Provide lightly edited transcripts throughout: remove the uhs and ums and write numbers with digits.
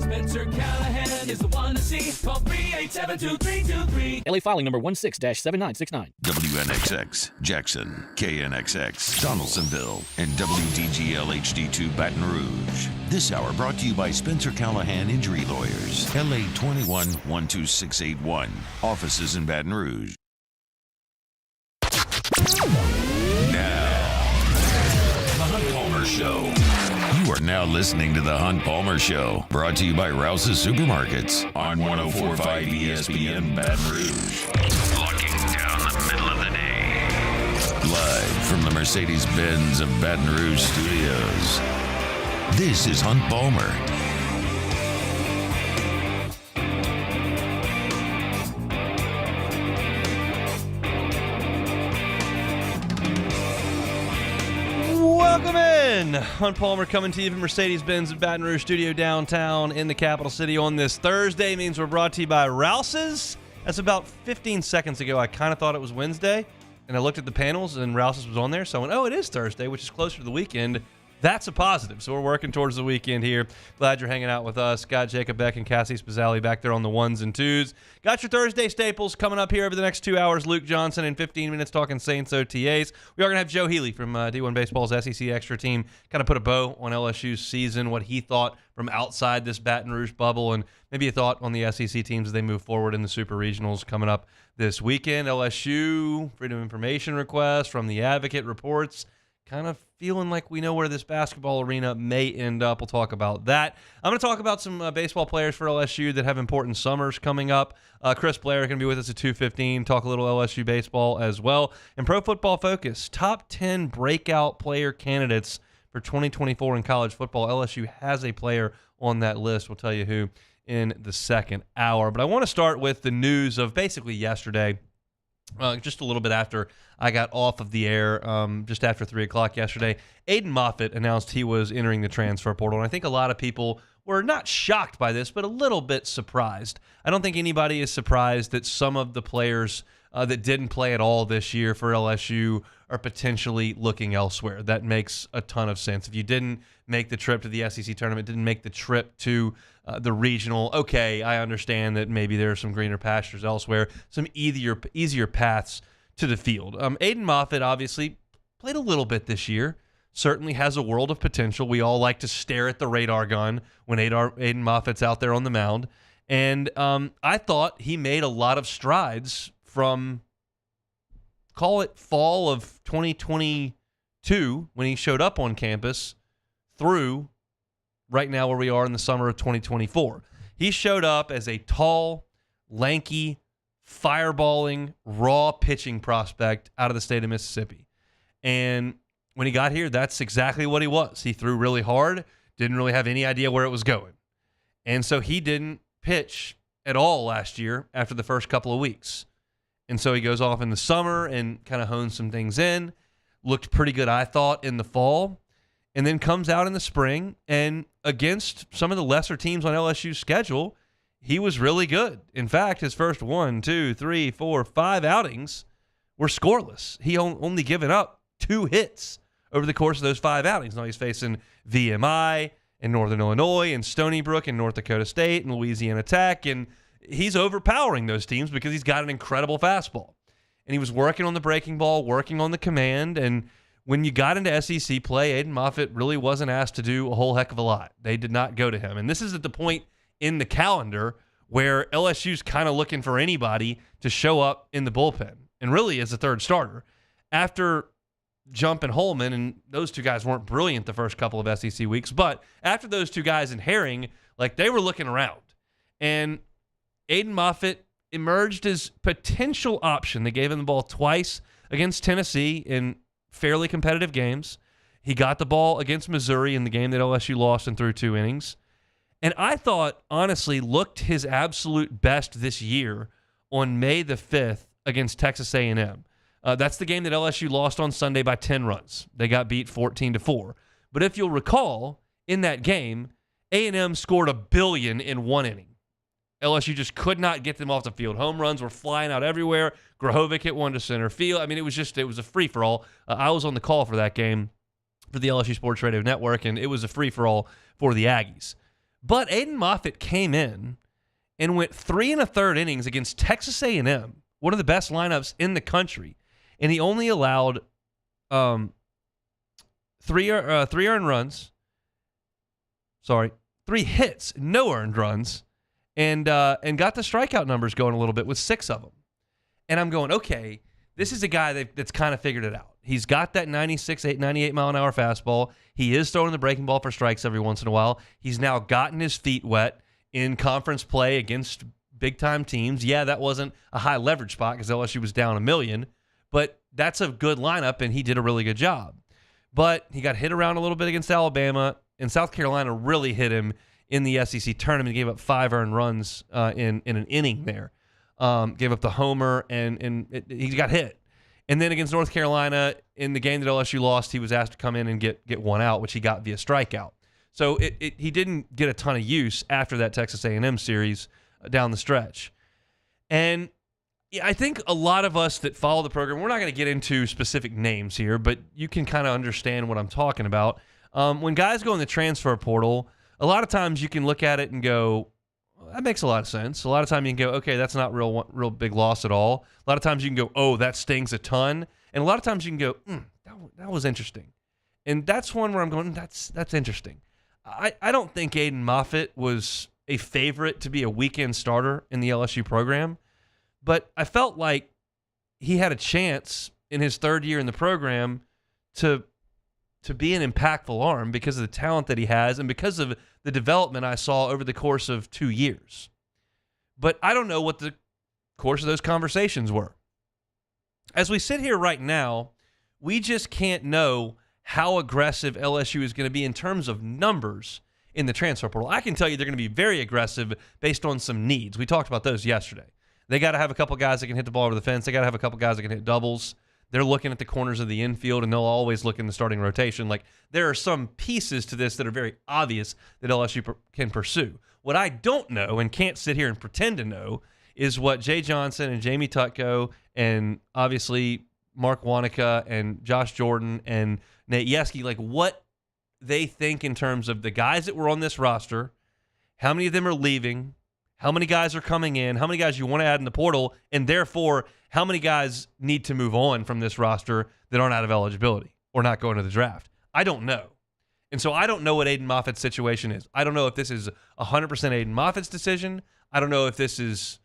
Spencer Callahan is the one to see. Call 387-2323. LA filing number 16-7969. WNXX, Jackson, KNXX, Donaldsonville, and WDGL HD2 Baton Rouge. This hour brought to you by Spencer Callahan Injury Lawyers, LA 21-12681. Offices in Baton Rouge. Now, The Hunt Palmer Show. You are now listening to The Hunt Palmer Show, brought to you by Rouse's Supermarkets on 104.5 ESPN Baton Rouge. Locking down the middle of the day. Live from the Mercedes-Benz of Baton Rouge studios. This is Hunt Palmer. Welcome in. Hunt Palmer coming to you from Mercedes-Benz of Baton Rouge studio downtown in the capital city on this Thursday. Means we're brought to you by Rouse's. That's about 15 seconds ago. I kind of thought it was Wednesday, and I looked at the panels, and Rouse's was on there. So I went, oh, it is Thursday, which is closer to the weekend. That's a positive. So we're working towards the weekend here. Glad you're hanging out with us. Got Jacob Beck and Cassie Spazzali back there on the ones and twos. Got your Thursday staples coming up here over the next 2 hours. Luke Johnson in 15 minutes talking Saints OTAs. We are going to have Joe Healy from D1 Baseball's SEC Extra Team kind of put a bow on LSU's season, what he thought from outside this Baton Rouge bubble, and maybe a thought on the SEC teams as they move forward in the Super Regionals coming up this weekend. LSU, Freedom of Information request from the Advocate reports. Kind of feeling like we know where this basketball arena may end up. We'll talk about that. I'm going to talk about some baseball players for LSU that have important summers coming up. Chris Blair going to be with us at 2:15. Talk a little LSU baseball as well. And Pro Football Focus, top 10 breakout player candidates for 2024 in college football. LSU has a player on that list. We'll tell you who in the second hour. But I want to start with the news of basically yesterday. Just a little bit after I got off of the air, just after 3 o'clock yesterday, Aiden Moffett announced he was entering the transfer portal. And I think a lot of people were not shocked by this, but a little bit surprised. I don't think anybody is surprised that some of the players that didn't play at all this year for LSU are potentially looking elsewhere. That makes a ton of sense. If you didn't make the trip to the SEC tournament, didn't make the trip to the regional, okay, I understand that maybe there are some greener pastures elsewhere, some easier paths to the field. Aiden Moffett obviously played a little bit this year, certainly has a world of potential. We all like to stare at the radar gun when Aiden Moffett's out there on the mound. And I thought he made a lot of strides from, call it fall of 2022 when he showed up on campus through right now where we are in the summer of 2024. He showed up as a tall, lanky, fireballing, raw pitching prospect out of the state of Mississippi. And when he got here, that's exactly what he was. He threw really hard, didn't really have any idea where it was going. And so he didn't pitch at all last year after the first couple of weeks. And so he goes off in the summer and kind of hones some things in. Looked pretty good, I thought, in the fall. And then comes out in the spring, and against some of the lesser teams on LSU's schedule, he was really good. In fact, his first 1, 2, 3, 4, 5 outings were scoreless. He only given up 2 hits over the course of those 5 outings. Now he's facing VMI in Northern Illinois and Stony Brook and North Dakota State and Louisiana Tech, and he's overpowering those teams because he's got an incredible fastball. And he was working on the breaking ball, working on the command, and when you got into SEC play, Aiden Moffett really wasn't asked to do a whole heck of a lot. They did not go to him. And this is at the point in the calendar where LSU's kind of looking for anybody to show up in the bullpen, and really as a third starter. After Jump and Holman, and those two guys weren't brilliant the first couple of SEC weeks, but after those two guys and Herring, like they were looking around. And Aiden Moffett emerged as potential option. They gave him the ball twice against Tennessee in fairly competitive games. He got the ball against Missouri in the game that LSU lost and threw 2 innings. And I thought, honestly, looked his absolute best this year on May the 5th against Texas A&M. That's the game that LSU lost on Sunday by 10 runs. They got beat 14-4. But if you'll recall, in that game, A&M scored $1 billion in 1 inning. LSU just could not get them off the field. Home runs were flying out everywhere. Grahovic hit one to center field. I mean, it was a free-for-all. I was on the call for that game for the LSU Sports Radio Network, and it was a free-for-all for the Aggies. But Aiden Moffett came in and went 3 1/3 innings against Texas A&M, one of the best lineups in the country, and he only allowed three earned runs. Sorry, 3 hits, no earned runs, and got the strikeout numbers going a little bit with 6 of them. And I'm going, okay, this is a guy that's kind of figured it out. He's got that 98 mile an hour fastball. He is throwing the breaking ball for strikes every once in a while. He's now gotten his feet wet in conference play against big-time teams. Yeah, that wasn't a high leverage spot because LSU was down $1 million, but that's a good lineup, and he did a really good job. But he got hit around a little bit against Alabama, and South Carolina really hit him in the SEC tournament. He gave up 5 earned runs in an inning there. Gave up the homer, and he got hit. And then against North Carolina, in the game that LSU lost, he was asked to come in and get one out, which he got via strikeout. So he didn't get a ton of use after that Texas A&M series down the stretch. And I think a lot of us that follow the program, we're not going to get into specific names here, but you can kind of understand what I'm talking about. When guys go in the transfer portal, a lot of times you can look at it and go, that makes a lot of sense. A lot of times you can go, okay, that's not real big loss at all. A lot of times you can go, oh, that stings a ton. And a lot of times you can go, that was interesting. And that's one where I'm going, that's interesting. I don't think Aiden Moffett was a favorite to be a weekend starter in the LSU program, but I felt like he had a chance in his 3rd year in the program to be an impactful arm because of the talent that he has and because of the development I saw over the course of 2 years. But I don't know what the course of those conversations were. As we sit here right now, we just can't know how aggressive LSU is going to be in terms of numbers in the transfer portal. I can tell you they're going to be very aggressive based on some needs. We talked about those yesterday. They got to have a couple guys that can hit the ball over the fence. They got to have a couple guys that can hit doubles. They're looking at the corners of the infield, and they'll always look in the starting rotation. Like, there are some pieces to this that are very obvious that LSU can pursue. What I don't know and can't sit here and pretend to know is what Jay Johnson and Jamie Tutko and obviously Mark Wanaka and Josh Jordan and Nate Yeski, like what they think in terms of the guys that were on this roster, how many of them are leaving, how many guys are coming in, how many guys you want to add in the portal, and therefore how many guys need to move on from this roster that aren't out of eligibility or not going to the draft. I don't know. And so I don't know what Aiden Moffett's situation is. I don't know if this is 100% Aiden Moffett's decision. I don't know if this is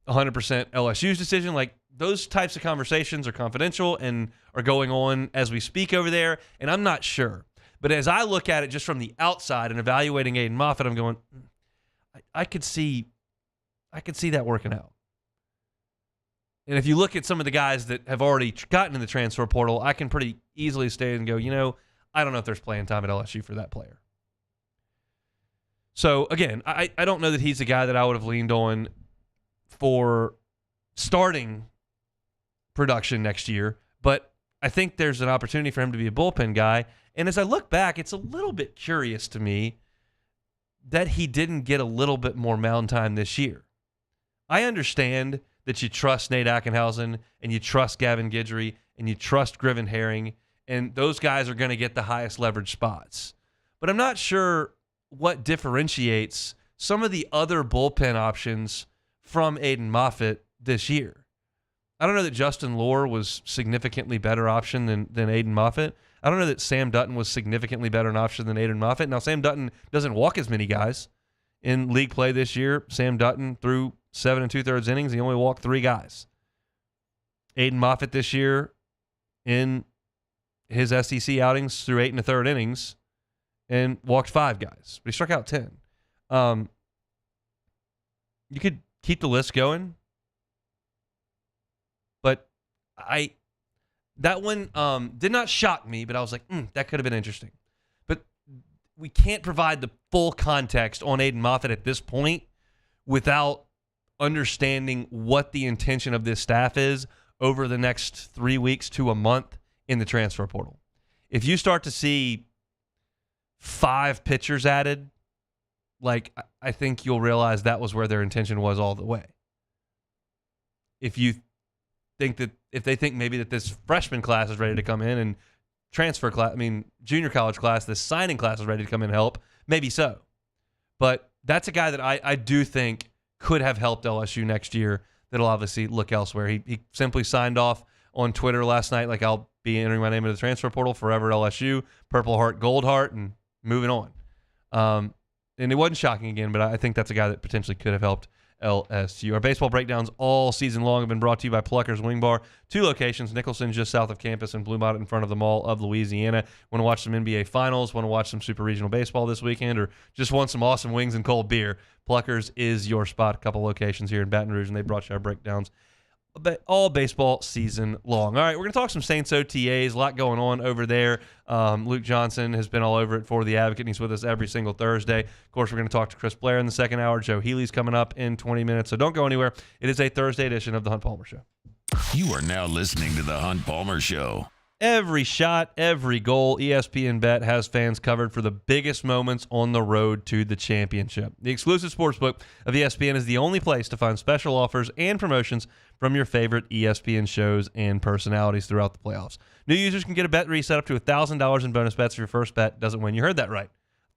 100% LSU's decision. Like, those types of conversations are confidential and are going on as we speak over there, and I'm not sure. But as I look at it just from the outside and evaluating Aiden Moffett, I'm going, I could see that working out. And if you look at some of the guys that have already gotten in the transfer portal, I can pretty easily stay and go, I don't know if there's playing time at LSU for that player. So, again, I don't know that he's the guy that I would have leaned on for starting production next year, but I think there's an opportunity for him to be a bullpen guy. And as I look back, it's a little bit curious to me that he didn't get a little bit more mound time this year. I understand that you trust Nate Ackenhausen and you trust Gavin Guidry and you trust Griffin Herring, and those guys are going to get the highest leverage spots. But I'm not sure what differentiates some of the other bullpen options from Aiden Moffett this year. I don't know that Justin Lohr was significantly better option than Aiden Moffett. I don't know that Sam Dutton was significantly better an option than Aiden Moffett. Now, Sam Dutton doesn't walk as many guys in league play this year. Sam Dutton threw 7 2/3 innings. He only walked 3 guys. Aiden Moffett this year in his SEC outings threw 8 1/3 innings and walked 5 guys, but he struck out 10. You could keep the list going, but that one did not shock me, but I was like, that could have been interesting. But we can't provide the full context on Aiden Moffett at this point without understanding what the intention of this staff is over the next 3 weeks to a month in the transfer portal. If you start to see 5 pitchers added, like, I think you'll realize that was where their intention was all the way. If they think maybe that this freshman class is ready to come in and junior college class, this signing class is ready to come in and help, maybe so. But that's a guy that I do think could have helped LSU next year. That'll obviously look elsewhere. He simply signed off on Twitter last night, like, I'll be entering my name into the transfer portal, forever LSU, Purple Heart, Gold Heart, and moving on. And it wasn't shocking again, but I think that's a guy that potentially could have helped LSU. Our baseball breakdowns all season long have been brought to you by Plucker's Wing Bar. 2 locations, Nicholson just south of campus and Bluebonnet in front of the Mall of Louisiana. Want to watch some NBA Finals, want to watch some Super Regional Baseball this weekend, or just want some awesome wings and cold beer, Plucker's is your spot. A couple locations here in Baton Rouge, and they brought you our breakdowns all baseball season long. All right, we're going to talk some Saints OTAs. A lot going on over there. Luke Johnson has been all over it for the Advocate, and he's with us every single Thursday. Of course, we're going to talk to Chris Blair in the second hour. Joe Healy's coming up in 20 minutes, so don't go anywhere. It is a Thursday edition of The Hunt Palmer Show. You are now listening to The Hunt Palmer Show. Every shot, every goal, ESPN Bet has fans covered for the biggest moments on the road to the championship. The exclusive sportsbook of ESPN is the only place to find special offers and promotions from your favorite ESPN shows and personalities throughout the playoffs. New users can get a bet reset up to $1,000 in bonus bets if your first bet doesn't win. You heard that right.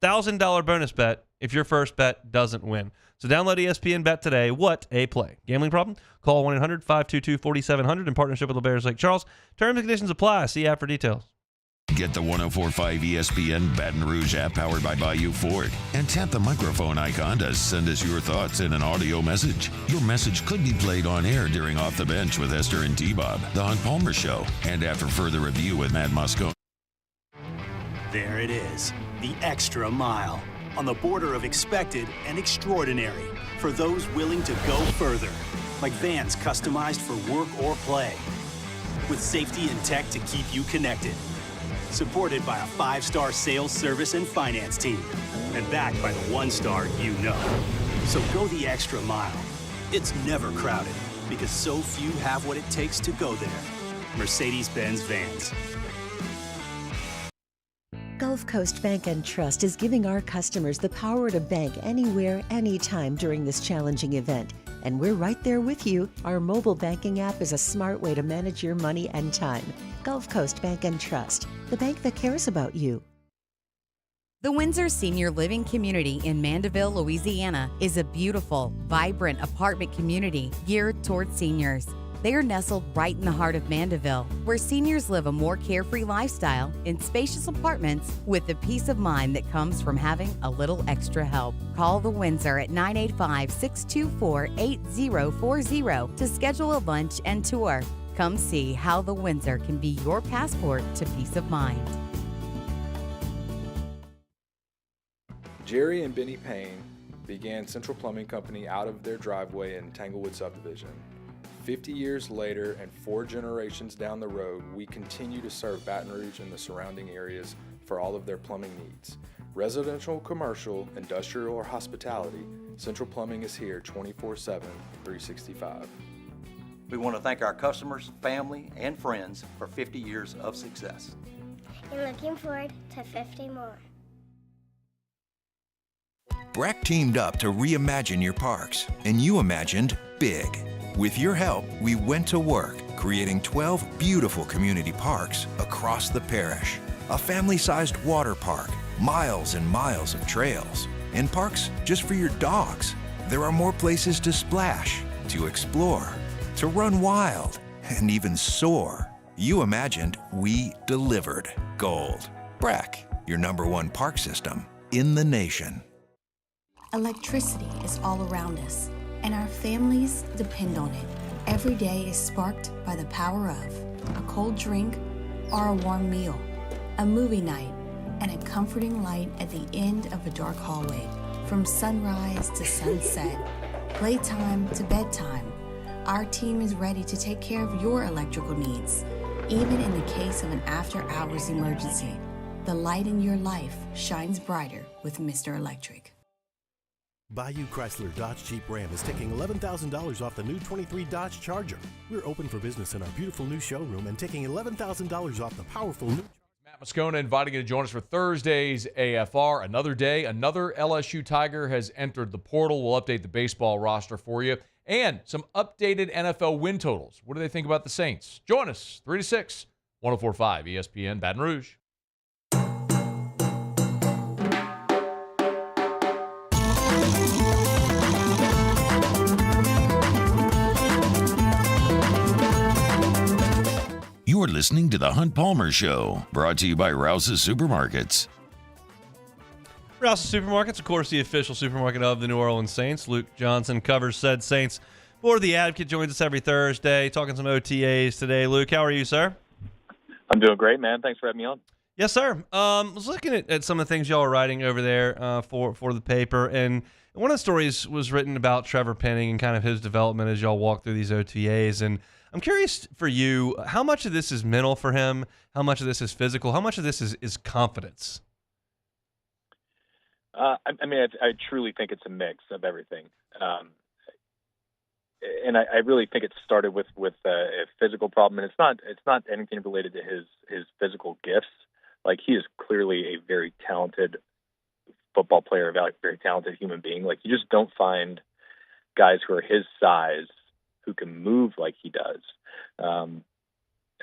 $1,000 bonus bet if your first bet doesn't win. So download ESPN Bet today. What a play. Gambling problem? Call 1-800-522-4700 in partnership with LeBears Lake Charles. Terms and conditions apply. See app for details. Get the 104.5 ESPN Baton Rouge app powered by Bayou Ford and tap the microphone icon to send us your thoughts in an audio message. Your message could be played on air during Off the Bench with Esther and T-Bob, The Hunt Palmer Show, and after further review with Matt Moscone. There it is, the extra mile, on the border of expected and extraordinary for those willing to go further, like vans customized for work or play, with safety and tech to keep you connected. Supported by a 5-star sales, service, and finance team. And backed by the 1-star you know. So go the extra mile. It's never crowded because so few have what it takes to go there. Mercedes-Benz Vans. Gulf Coast Bank and Trust is giving our customers the power to bank anywhere, anytime during this challenging event. And we're right there with you. Our mobile banking app is a smart way to manage your money and time. Gulf Coast Bank and Trust, the bank that cares about you. The Windsor Senior Living Community in Mandeville, Louisiana is a beautiful, vibrant apartment community geared toward seniors. They are nestled right in the heart of Mandeville, where seniors live a more carefree lifestyle in spacious apartments with the peace of mind that comes from having a little extra help. Call the Windsor at 985-624-8040 to schedule a lunch and tour. Come see how the Windsor can be your passport to peace of mind. Jerry and Benny Payne began Central Plumbing Company out of their driveway in Tanglewood Subdivision. 50 years later and 4 generations down the road, we continue to serve Baton Rouge and the surrounding areas for all of their plumbing needs. Residential, commercial, industrial, or hospitality, Central Plumbing is here 24/7, 365. We want to thank our customers, family, and friends for 50 years of success. And looking forward to 50 more. BRAC teamed up to reimagine your parks, and you imagined big. With your help, we went to work creating 12 beautiful community parks across the parish. A family-sized water park, miles and miles of trails, and parks just for your dogs. There are more places to splash, to explore, to run wild, and even soar. You imagined, we delivered. Gold. BRAC, your #1 park system in the nation. Electricity is all around us, and our families depend on it. Every day is sparked by the power of a cold drink or a warm meal, a movie night, and a comforting light at the end of a dark hallway. From sunrise to sunset, playtime to bedtime, our team is ready to take care of your electrical needs, even in the case of an after-hours emergency. The light in your life shines brighter with Mr. Electric. Bayou Chrysler Dodge Jeep Ram is taking $11,000 off the new 23 Dodge Charger. We're open for business in our beautiful new showroom and taking $11,000 off the powerful new... Matt Moscone inviting you to join us for Thursday's AFR. Another day, another LSU Tiger has entered the portal. We'll update the baseball roster for you. And some updated NFL win totals. What do they think about the Saints? Join us, 3 to 6, 104.5 ESPN Baton Rouge. You're listening to The Hunt Palmer Show, brought to you by Rouse's Supermarkets. Rouse's Supermarkets, of course, the official supermarket of the New Orleans Saints. Luke Johnson covers said Saints for The Advocate, joins us every Thursday, talking some OTAs today. Luke, how are you, sir? I'm doing great, man. Thanks for having me on. Yes, sir. Was looking at some of the things y'all are writing over there for the paper, and one of the stories was written about Trevor Penning and kind of his development as y'all walk through these OTAs. And I'm curious for you, how much of this is mental for him? How much of this is physical? How much of this is confidence? I truly think it's a mix of everything. And I really think it started with a physical problem, and it's not anything related to his physical gifts. Like, he is clearly a very talented football player, a very talented human being. Like, you just don't find guys who are his size who can move like he does.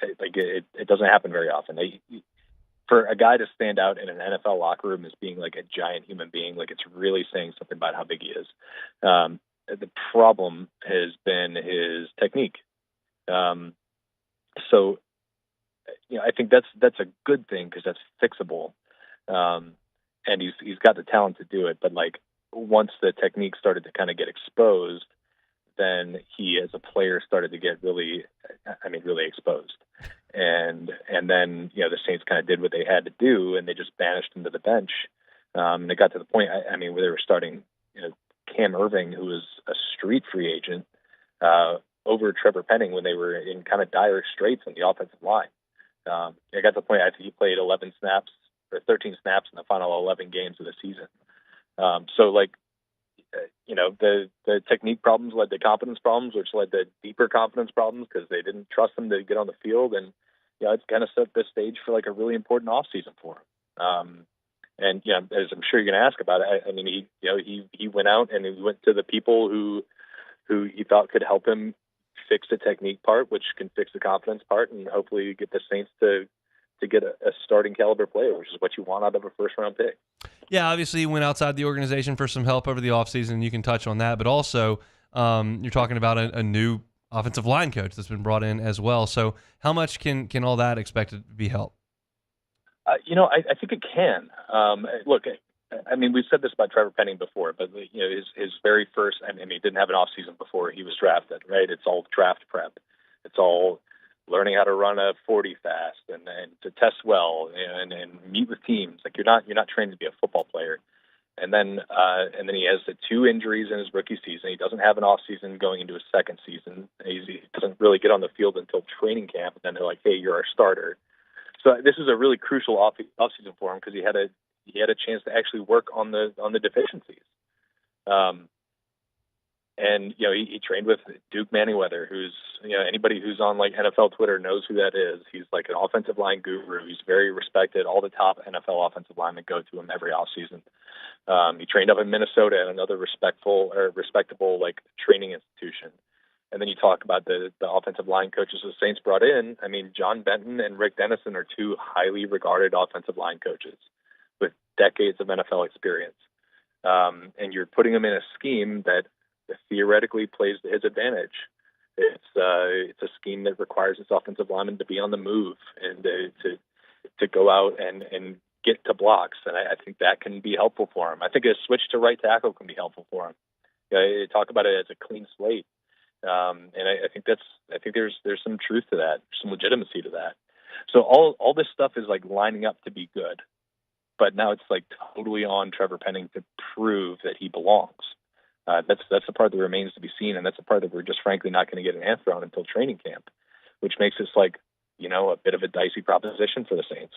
It doesn't happen very often. For a guy to stand out in an NFL locker room as being like a giant human being, like, it's really saying something about how big he is. The problem has been his technique. So, I think that's a good thing because that's fixable. And he's got the talent to do it. But, like, once the technique started to kind of get exposed, then he as a player started to get really exposed. And then, the Saints kind of did what they had to do, and they just banished him to the bench. And it got to the point, where they were starting, Cam Irving, who was a street free agent, over Trevor Penning when they were in kind of dire straits on the offensive line. It got to the point, I think he played 13 snaps in the final 11 games of the season. The technique problems led to confidence problems, which led to deeper confidence problems because they didn't trust him to get on the field. And, it's kind of set the stage for like a really important offseason for him. As I'm sure you're going to ask about it, he went out and he went to the people who he thought could help him fix the technique part, which can fix the confidence part, and hopefully get the Saints to get a starting caliber player, which is what you want out of a first-round pick. Yeah, obviously you went outside the organization for some help over the offseason. You can touch on that, but also you're talking about a new offensive line coach that's been brought in as well. So how much can all that expected to be helped? I think it can. Look, we've said this about Trevor Penning before, but his very first, he didn't have an off season before he was drafted, right? It's all draft prep. It's all learning how to run a 40 fast and to test well and meet with teams. Like, you're not trained to be a football player. And then he has the 2 injuries in his rookie season. He doesn't have an off season going into his second season. He doesn't really get on the field until training camp. And then they're like, hey, you're our starter. So this is a really crucial off season for him because he had a chance to actually work on the deficiencies. He trained with Duke Manyweather, who's, anybody who's on like NFL Twitter knows who that is. He's like an offensive line guru. He's very respected. All the top NFL offensive linemen go to him every offseason. He trained up in Minnesota at another respectable like training institution. And then you talk about the offensive line coaches the Saints brought in. John Benton and Rick Dennison are 2 highly regarded offensive line coaches with decades of NFL experience. And you're putting them in a scheme that theoretically plays to his advantage. It's a scheme that requires its offensive linemen to be on the move and to go out and get to blocks. And I think that can be helpful for him. I think a switch to right tackle can be helpful for him. You talk about it as a clean slate. And I think there's some truth to that, some legitimacy to that. So all this stuff is like lining up to be good, but now it's like totally on Trevor Penning to prove that he belongs. That's the part that remains to be seen, and that's the part that we're just frankly not going to get an answer on until training camp, which makes this like a bit of a dicey proposition for the Saints.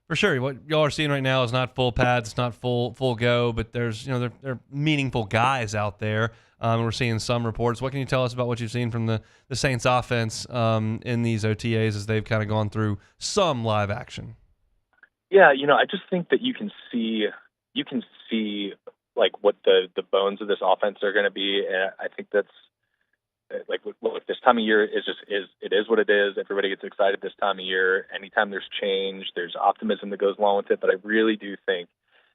For sure, what y'all are seeing right now is not full pads, it's not full go, but there's there are meaningful guys out there. We're seeing some reports. What can you tell us about what you've seen from the Saints offense in these OTAs as they've kind of gone through some live action? Yeah, I just think that you can see like what the bones of this offense are going to be. And I think that's like, look, this time of year is what it is. Everybody gets excited this time of year. Anytime there's change, there's optimism that goes along with it. But I really do think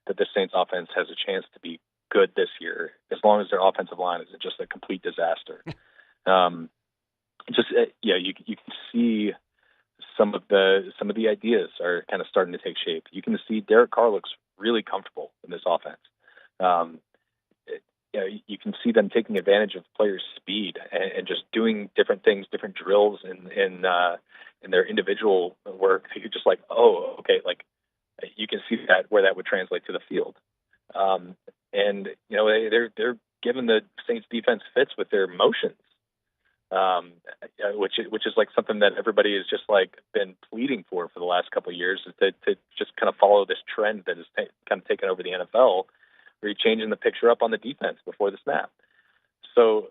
that the Saints offense has a chance to be good this year, as long as their offensive line isn't just a complete disaster. You can see some of the ideas are kind of starting to take shape. You can see Derek Carr looks really comfortable in this offense. You can see them taking advantage of players' speed and just doing different things, different drills in their individual work. You're just like, oh, okay, like you can see that where that would translate to the field. And they're giving the Saints defense fits with their motions, which is like something that everybody has just like been pleading for the last couple of years, is to just kind of follow this trend that has kind of taken over the NFL, where you're changing the picture up on the defense before the snap. So,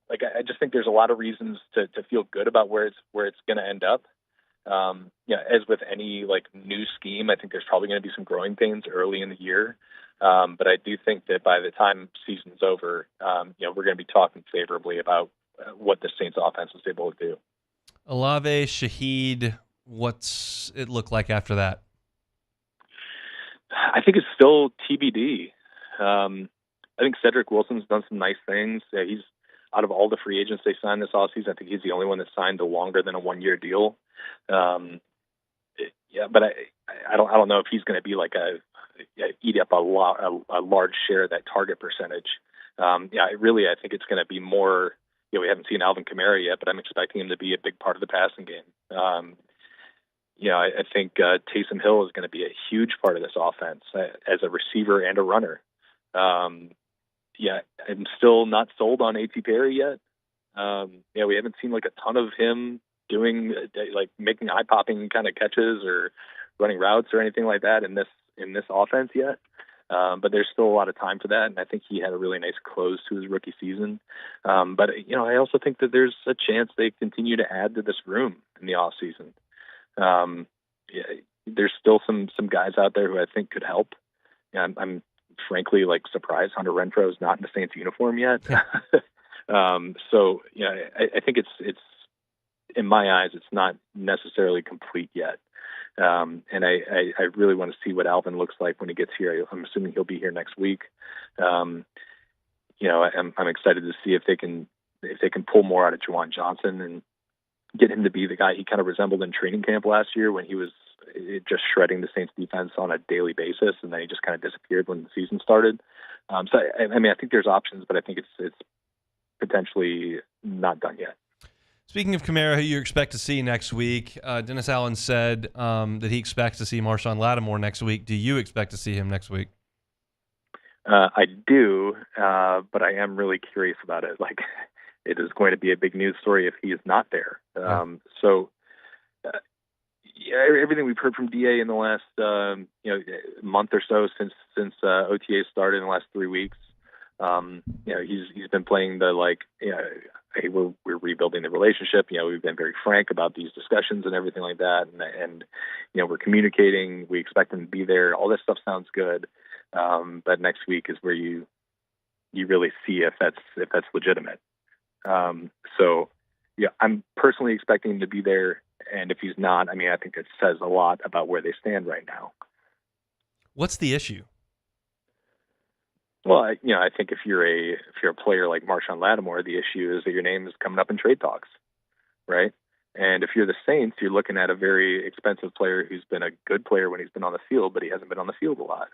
like, I just think there's a lot of reasons to feel good about where it's going to end up. As with any like new scheme, I think there's probably going to be some growing pains early in the year. But I do think that by the time season's over, we're going to be talking favorably about what the Saints offense was able to do. Olave, Shaheed, what's it look like after that? I think it's still TBD. I think Cedric Wilson's done some nice things. He's out of all the free agents they signed this offseason, I think he's the only one that signed a longer than a 1-year deal. But I don't know if he's going to be like eat up a large share of that target percentage. I think it's going to be more. We haven't seen Alvin Kamara yet, but I'm expecting him to be a big part of the passing game. I think Taysom Hill is going to be a huge part of this offense as a receiver and a runner. I'm still not sold on A.T. Perry yet. We haven't seen like a ton of him doing like making eye-popping kind of catches or running routes or anything like that in this offense yet. But there's still a lot of time for that, and I think he had a really nice close to his rookie season. But I also think that there's a chance they continue to add to this room in the off season. There's still some guys out there who I think could help. I'm frankly like surprised Hunter Renfrow is not in the Saints uniform yet. I think it's in my eyes it's not necessarily complete yet. And I really want to see what Alvin looks like when he gets here. I'm assuming he'll be here next week. I'm excited to see if they can pull more out of Juwan Johnson and get him to be the guy he kind of resembled in training camp last year when he was just shredding the Saints defense on a daily basis, and then he just kind of disappeared when the season started. I think there's options, but I think it's potentially not done yet. Speaking of Kamara, who you expect to see next week, Dennis Allen said that he expects to see Marshawn Lattimore next week. Do you expect to see him next week? I do, but I am really curious about it. Like, it is going to be a big news story if he is not there. Everything we've heard from DA in the last month or so since OTAs started in the last 3 weeks, he's been playing the hey, we're rebuilding the relationship. We've been very frank about these discussions and everything like that, and we're communicating. We expect him to be there. All this stuff sounds good, but next week is where you really see if that's legitimate. I'm personally expecting him to be there, and if he's not, I think it says a lot about where they stand right now. What's the issue? Well, I think if you're a player like Marshawn Lattimore, the issue is that your name is coming up in trade talks, right? And if you're the Saints, you're looking at a very expensive player who's been a good player when he's been on the field, but he hasn't been on the field a lot.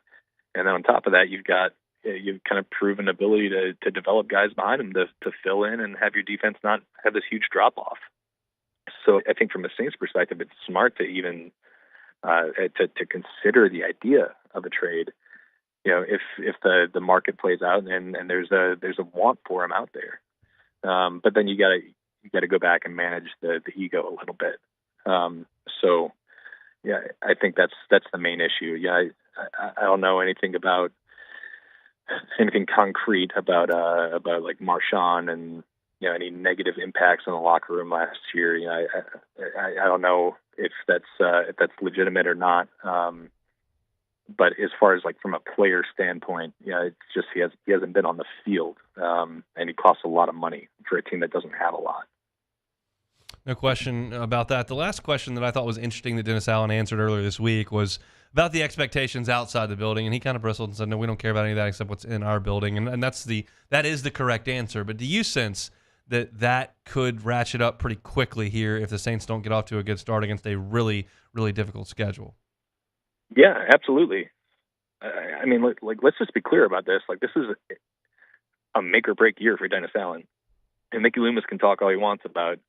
And then on top of that, you've kind of proven ability to develop guys behind him to fill in and have your defense not have this huge drop off. So I think from a Saints perspective, it's smart to even to consider the idea of a trade. If the market plays out and there's a want for him out there, but then you got to go back and manage the ego a little bit. I think that's the main issue. I don't know anything concrete about like Marshawn and any negative impacts in the locker room last year. I don't know if that's legitimate or not. But as far as like from a player standpoint, it's just he hasn't been on the field, and he costs a lot of money for a team that doesn't have a lot. No question about that. The last question that I thought was interesting that Dennis Allen answered earlier this week was about the expectations outside the building, and he kind of bristled and said, "No, we don't care about any of that except what's in our building," and that is the correct answer. But do you sense that could ratchet up pretty quickly here if the Saints don't get off to a good start against a really, really difficult schedule. Yeah, absolutely. I mean, like, let's just be clear about this. Like, this is a make or break year for Dennis Allen. And Mickey Loomis can talk all he wants about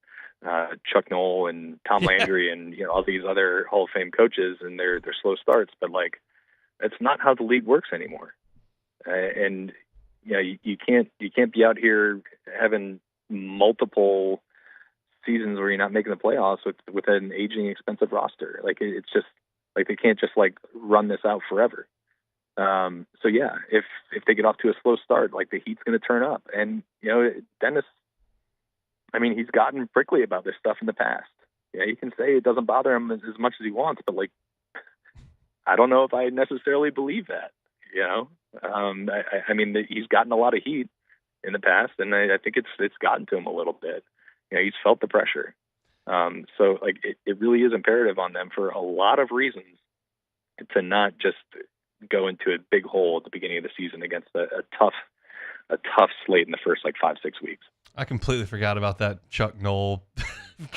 Chuck Noll and Tom Landry and all these other Hall of Fame coaches and their slow starts, but like that's not how the league works anymore. And you can't be out here having multiple seasons where you're not making the playoffs with an aging, expensive roster. Like it's just like they can't just like run this out forever. So yeah, if they get off to a slow start, like the heat's going to turn up. And Dennis, I mean, he's gotten prickly about this stuff in the past. Yeah, you can say it doesn't bother him as much as he wants, but like, I don't know if I necessarily believe that. I mean, he's gotten a lot of heat in the past, and I think it's gotten to him a little bit. He's felt the pressure. So like, it really is imperative on them for a lot of reasons to not just go into a big hole at the beginning of the season against a tough slate in the first 5-6 weeks. I completely forgot about that Chuck Noll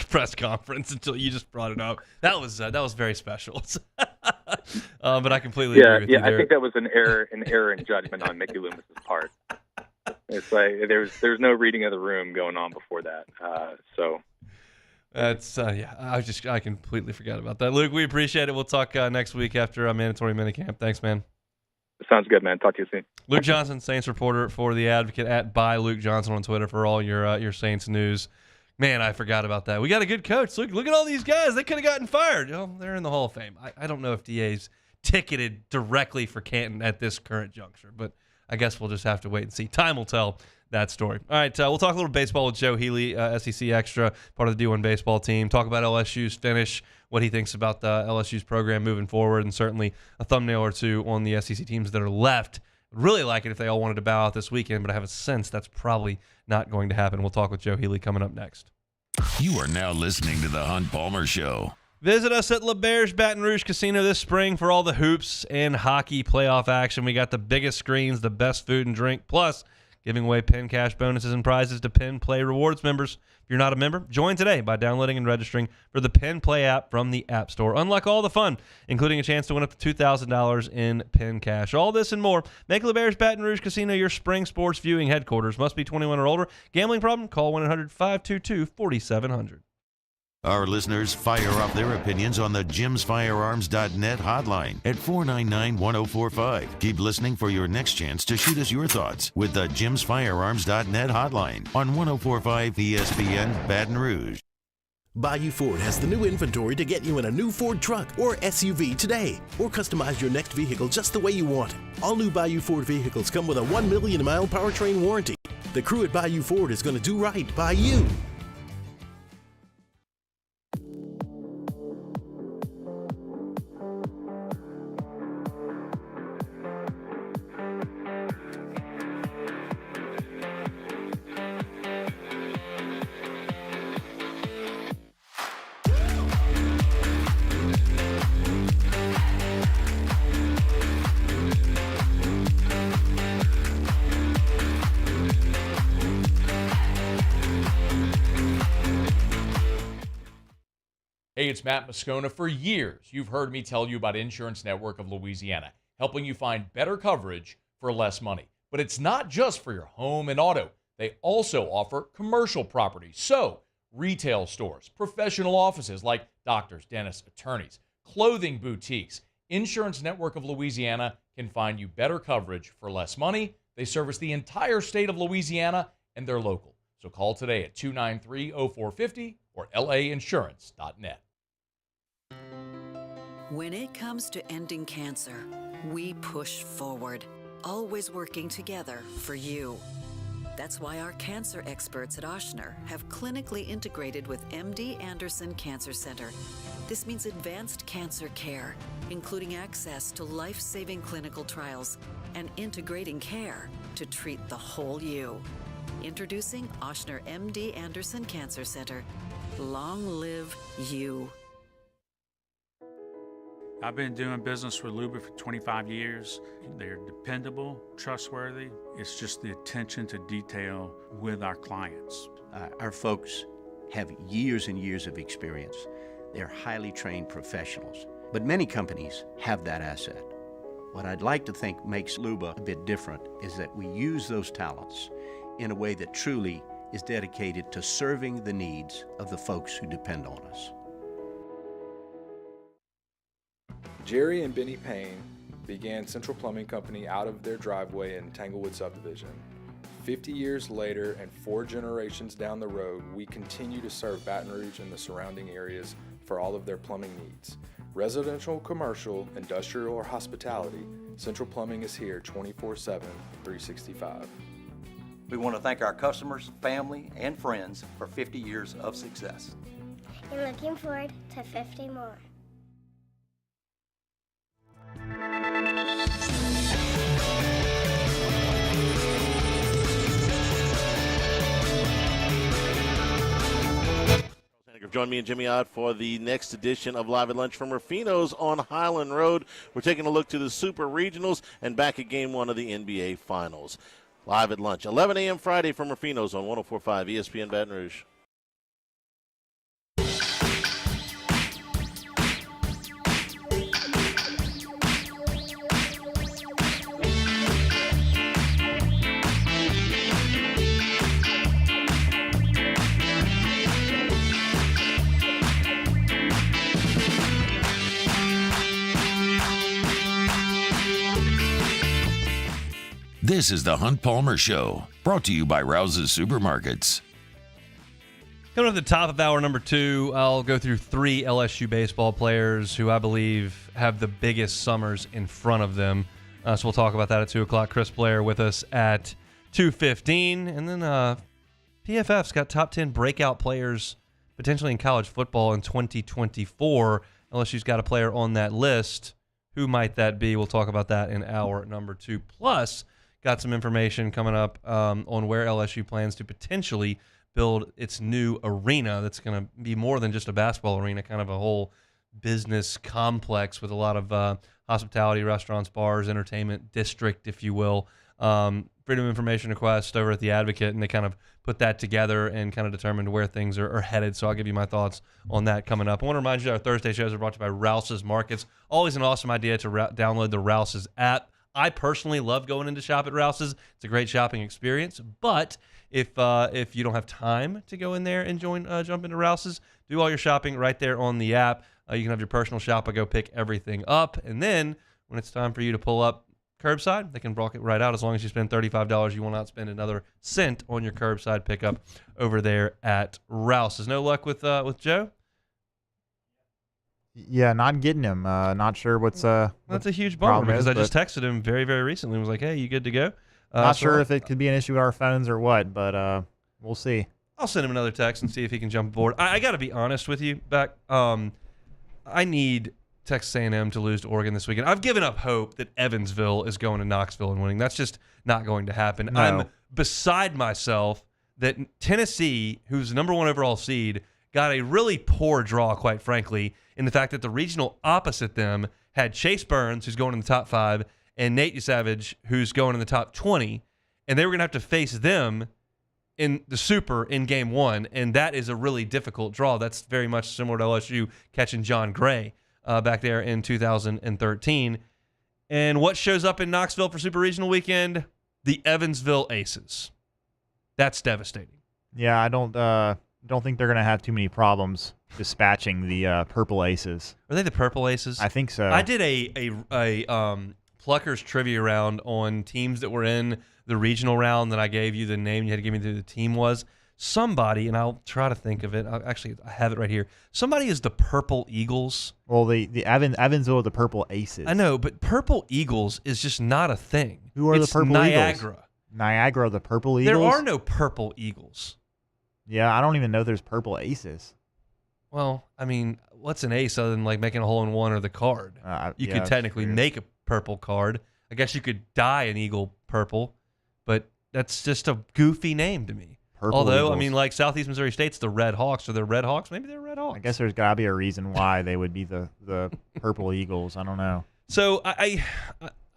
press conference until you just brought it up. That was very special. But I completely agree with you there. I think that was an error in judgment on Mickey Loomis's part. It's like there's no reading of the room going on before that. So that's I completely forgot about that. Luke, we appreciate it. We'll talk next week after a mandatory minicamp. Thanks, man. Sounds good, man. Talk to you soon. Luke Johnson, Saints reporter for The Advocate, at @ByLukeJohnson on Twitter for all your Saints news. Man, I forgot about that. We got a good coach. Look at all these guys. They could have gotten fired. They're in the Hall of Fame. I don't know if DA's ticketed directly for Canton at this current juncture, but I guess we'll just have to wait and see. Time will tell that story. All right, we'll talk a little baseball with Joe Healy, SEC Extra, part of the D1 baseball team. Talk about LSU's finish, what he thinks about the LSU's program moving forward, and certainly a thumbnail or two on the SEC teams that are left. I'd really like it if they all wanted to bow out this weekend, but I have a sense that's probably not going to happen. We'll talk with Joe Healy coming up next. You are now listening to The Hunt Palmer Show. Visit us at LeBear's Baton Rouge Casino this spring for all the hoops and hockey playoff action. We got the biggest screens, the best food and drink, plus giving away Penn Cash bonuses and prizes to Penn Play Rewards members. If you're not a member, join today by downloading and registering for the Penn Play app from the App Store. Unlock all the fun, including a chance to win up to $2,000 in Penn Cash. All this and more. Make LeBear's Baton Rouge Casino your spring sports viewing headquarters. Must be 21 or older. Gambling problem? Call 1-800-522-4700. Our listeners fire off their opinions on the jimsfirearms.net hotline at 499-1045. Keep listening for your next chance to shoot us your thoughts with the jimsfirearms.net hotline on 1045 ESPN Baton Rouge. Bayou Ford has the new inventory to get you in a new Ford truck or SUV today, or customize your next vehicle just the way you want it. All new Bayou Ford vehicles come with a 1 million mile powertrain warranty. The crew at Bayou Ford is going to do right by you. Hey, it's Matt Moscona. For years, you've heard me tell you about Insurance Network of Louisiana, helping you find better coverage for less money. But it's not just for your home and auto. They also offer commercial properties. So, retail stores, professional offices like doctors, dentists, attorneys, clothing boutiques. Insurance Network of Louisiana can find you better coverage for less money. They service the entire state of Louisiana, and they're local. So call today at 293-0450 or lainsurance.net. When it comes to ending cancer, we push forward, always working together for you. That's why our cancer experts at Ochsner have clinically integrated with MD Anderson Cancer Center. This means advanced cancer care, including access to life-saving clinical trials and integrating care to treat the whole you. Introducing Ochsner MD Anderson Cancer Center. Long live you. I've been doing business with Luba for 25 years. They're dependable, trustworthy. It's just the attention to detail with our clients. Our folks have years and years of experience. They're highly trained professionals. But many companies have that asset. What I'd like to think makes Luba a bit different is that we use those talents in a way that truly is dedicated to serving the needs of the folks who depend on us. Jerry and Benny Payne began Central Plumbing Company out of their driveway in Tanglewood subdivision. 50 years later and 4 generations down the road, we continue to serve Baton Rouge and the surrounding areas for all of their plumbing needs. Residential, commercial, industrial, or hospitality, Central Plumbing is here 24/7, 365. We want to thank our customers, family, and friends for 50 years of success. And looking forward to 50 more. Join me and Jimmy Ott for the next edition of Live at Lunch from Rufino's on Highland Road. We're taking a look to the Super Regionals and back at Game 1 of the NBA Finals. Live at Lunch, 11 a.m. Friday from Rufino's on 104.5 ESPN Baton Rouge. This is the Hunt Palmer Show, brought to you by Rouse's Supermarkets. Coming up at the top of hour number 2, I'll go through 3 LSU baseball players who I believe have the biggest summers in front of them. So we'll talk about that at 2 o'clock. Chris Blair with us at 2:15. And then PFF's got top 10 breakout players potentially in college football in 2024. LSU's got a player on that list. Who might that be? We'll talk about that in hour number 2. Plus, got some information coming up on where LSU plans to potentially build its new arena that's going to be more than just a basketball arena, kind of a whole business complex with a lot of hospitality, restaurants, bars, entertainment district, if you will. Freedom of Information request over at The Advocate, and they kind of put that together and kind of determined where things are headed. So I'll give you my thoughts on that coming up. I want to remind you that our Thursday shows are brought to you by Rouse's Markets. Always an awesome idea to download the Rouse's app. I personally love going in to shop at Rouse's. It's a great shopping experience. But if you don't have time to go in there and jump into Rouse's, do all your shopping right there on the app. You can have your personal shopper go pick everything up. And then when it's time for you to pull up curbside, they can block it right out. As long as you spend $35, you will not spend another cent on your curbside pickup over there at Rouse's. No luck with Joe? Yeah, not getting him. Not sure what's that's a huge bummer because I just texted him very, very recently and was like, hey, you good to go? Not sure if it could be an issue with our phones or what, but we'll see. I'll send him another text and see if he can jump aboard. I got to be honest with you, Beck. I need Texas A&M to lose to Oregon this weekend. I've given up hope that Evansville is going to Knoxville and winning. That's just not going to happen. No. I'm beside myself that Tennessee, who's the number 1 overall seed, got a really poor draw, quite frankly, in the fact that the regional opposite them had Chase Burns, who's going in the top 5, and Nate Savage, who's going in the top 20, and they were going to have to face them in the Super in Game 1, and that is a really difficult draw. That's very much similar to LSU catching John Gray back there in 2013. And what shows up in Knoxville for Super Regional Weekend? The Evansville Aces. That's devastating. Yeah, I don't think they're going to have too many problems dispatching the Purple Aces. Are they the Purple Aces? I think so. I did a Pluckers trivia round on teams that were in the regional round that I gave you the name. You had to give me who the team was. Somebody, and I'll try to think of it. I have it right here. Somebody is the Purple Eagles. Well, the Evansville are the Purple Aces. I know, but Purple Eagles is just not a thing. Who are the Purple Niagara. Eagles? Niagara, the Purple Eagles? There are no Purple Eagles. Yeah, I don't even know there's Purple Aces. Well, I mean, what's an ace other than like making a hole in one or the card? You could technically make a purple card. I guess you could dye an eagle purple, but that's just a goofy name to me. Purple Although, Eagles. I mean, like Southeast Missouri State's the Red Hawks. Are they Red Hawks? Maybe they're Red Hawks. I guess there's got to be a reason why they would be the Purple Eagles. I don't know. So I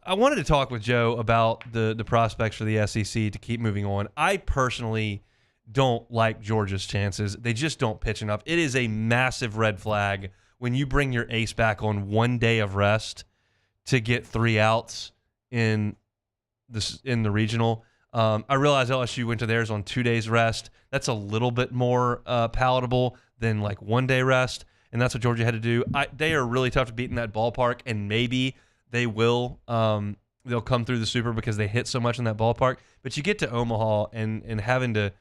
wanted to talk with Joe about the prospects for the SEC to keep moving on. I personally don't like Georgia's chances. They just don't pitch enough. It is a massive red flag when you bring your ace back on 1 day of rest to get 3 outs in the regional. I realize LSU went to theirs on 2 days rest. That's a little bit more palatable than like 1 day rest, and that's what Georgia had to do. They are really tough to beat in that ballpark, and maybe they will. They'll come through the Super because they hit so much in that ballpark. But you get to Omaha, and having to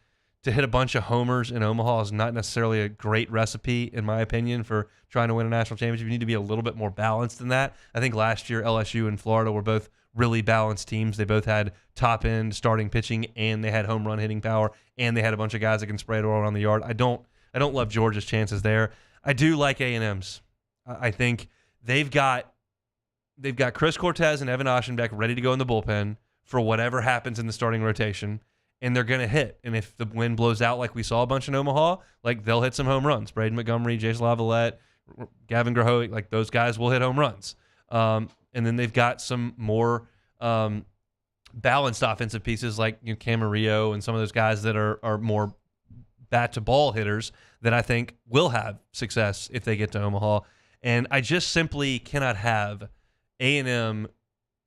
hit a bunch of homers in Omaha is not necessarily a great recipe, in my opinion, for trying to win a national championship. You need to be a little bit more balanced than that. I think last year LSU and Florida were both really balanced teams. They both had top-end starting pitching, and they had home run hitting power, and they had a bunch of guys that can spray it all around the yard. I don't love Georgia's chances there. I do like A&M's. I think they've got Chris Cortez and Evan Oschenbeck ready to go in the bullpen for whatever happens in the starting rotation, and they're going to hit. And if the wind blows out like we saw a bunch in Omaha, like they'll hit some home runs. Braden Montgomery, Jason Lavalette, Gavin Grahovic, like those guys will hit home runs. And then they've got some more balanced offensive pieces like Camarillo and some of those guys that are more bat-to-ball hitters that I think will have success if they get to Omaha. And I just simply cannot have A&M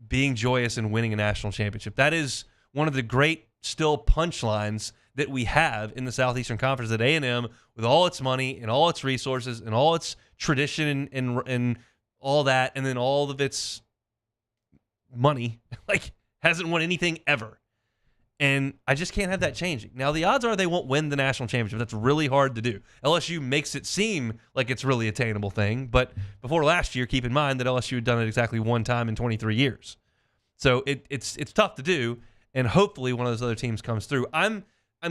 being joyous and winning a national championship. That is one of the great still punchlines that we have in the Southeastern Conference, that A&M, with all its money and all its resources and all its tradition and all that, and then all of its money, like, hasn't won anything ever. And I just can't have that changing. Now, the odds are they won't win the national championship. That's really hard to do. LSU makes it seem like it's a really attainable thing, but before last year, keep in mind that LSU had done it exactly one time in 23 years. So it's tough to do, and hopefully one of those other teams comes through. I'm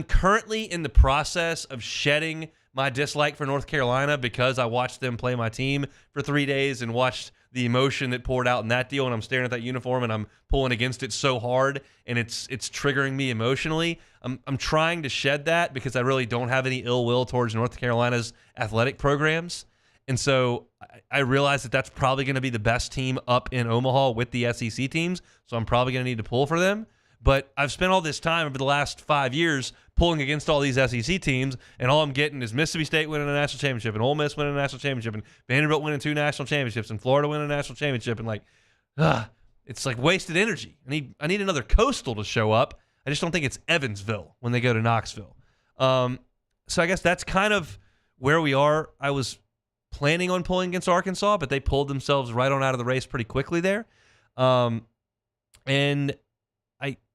currently in the process of shedding my dislike for North Carolina because I watched them play my team for 3 days and watched the emotion that poured out in that deal, and I'm staring at that uniform and I'm pulling against it so hard, and it's triggering me emotionally. I'm trying to shed that because I really don't have any ill will towards North Carolina's athletic programs. And so I realize that that's probably going to be the best team up in Omaha with the SEC teams, so I'm probably going to need to pull for them. But I've spent all this time over the last 5 years pulling against all these SEC teams, and all I'm getting is Mississippi State winning a national championship, and Ole Miss winning a national championship, and Vanderbilt winning 2 national championships, and Florida winning a national championship, and it's like wasted energy. I need another Coastal to show up. I just don't think it's Evansville when they go to Knoxville. So I guess that's kind of where we are. I was planning on pulling against Arkansas, but they pulled themselves right on out of the race pretty quickly there. And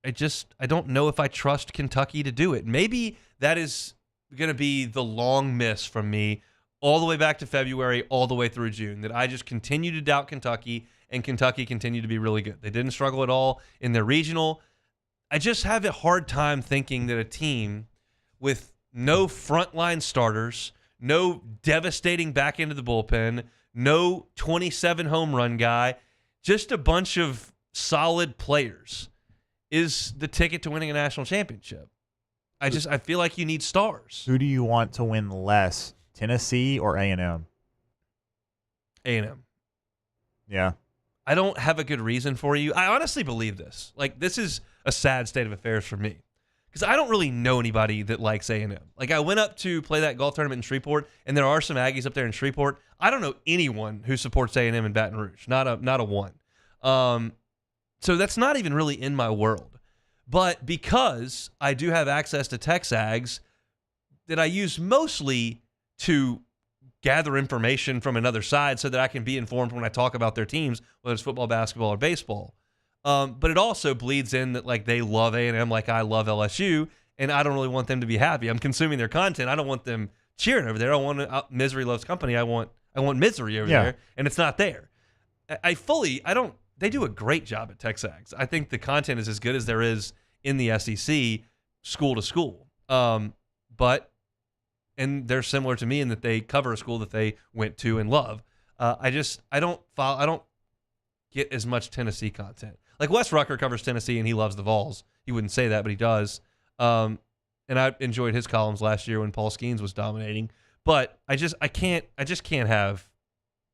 I don't know if I trust Kentucky to do it. Maybe that is going to be the long miss from me all the way back to February, all the way through June, that I just continue to doubt Kentucky, and Kentucky continued to be really good. They didn't struggle at all in their regional. I just have a hard time thinking that a team with no frontline starters, no devastating back end of the bullpen, no 27 home run guy, just a bunch of solid players is the ticket to winning a national championship. I feel like you need stars. Who do you want to win less, Tennessee or A&M? A&M. Yeah. I don't have a good reason for you. I honestly believe this. Like, this is a sad state of affairs for me because I don't really know anybody that likes A&M. Like, I went up to play that golf tournament in Shreveport, and there are some Aggies up there in Shreveport. I don't know anyone who supports A&M in Baton Rouge. Not a one. So that's not even really in my world. But because I do have access to TexAgs that I use mostly to gather information from another side so that I can be informed when I talk about their teams, whether it's football, basketball, or baseball. But it also bleeds in that, like, they love A&M like I love LSU, and I don't really want them to be happy. I'm consuming their content. I don't want them cheering over there. I want misery loves company. I want misery over there, and it's not there. They do a great job at TexAgs. I think the content is as good as there is in the SEC, school to school. And they're similar to me in that they cover a school that they went to and love. I don't get as much Tennessee content. Like, Wes Rucker covers Tennessee and he loves the Vols. He wouldn't say that, but he does. And and I enjoyed his columns last year when Paul Skeens was dominating. But I just can't have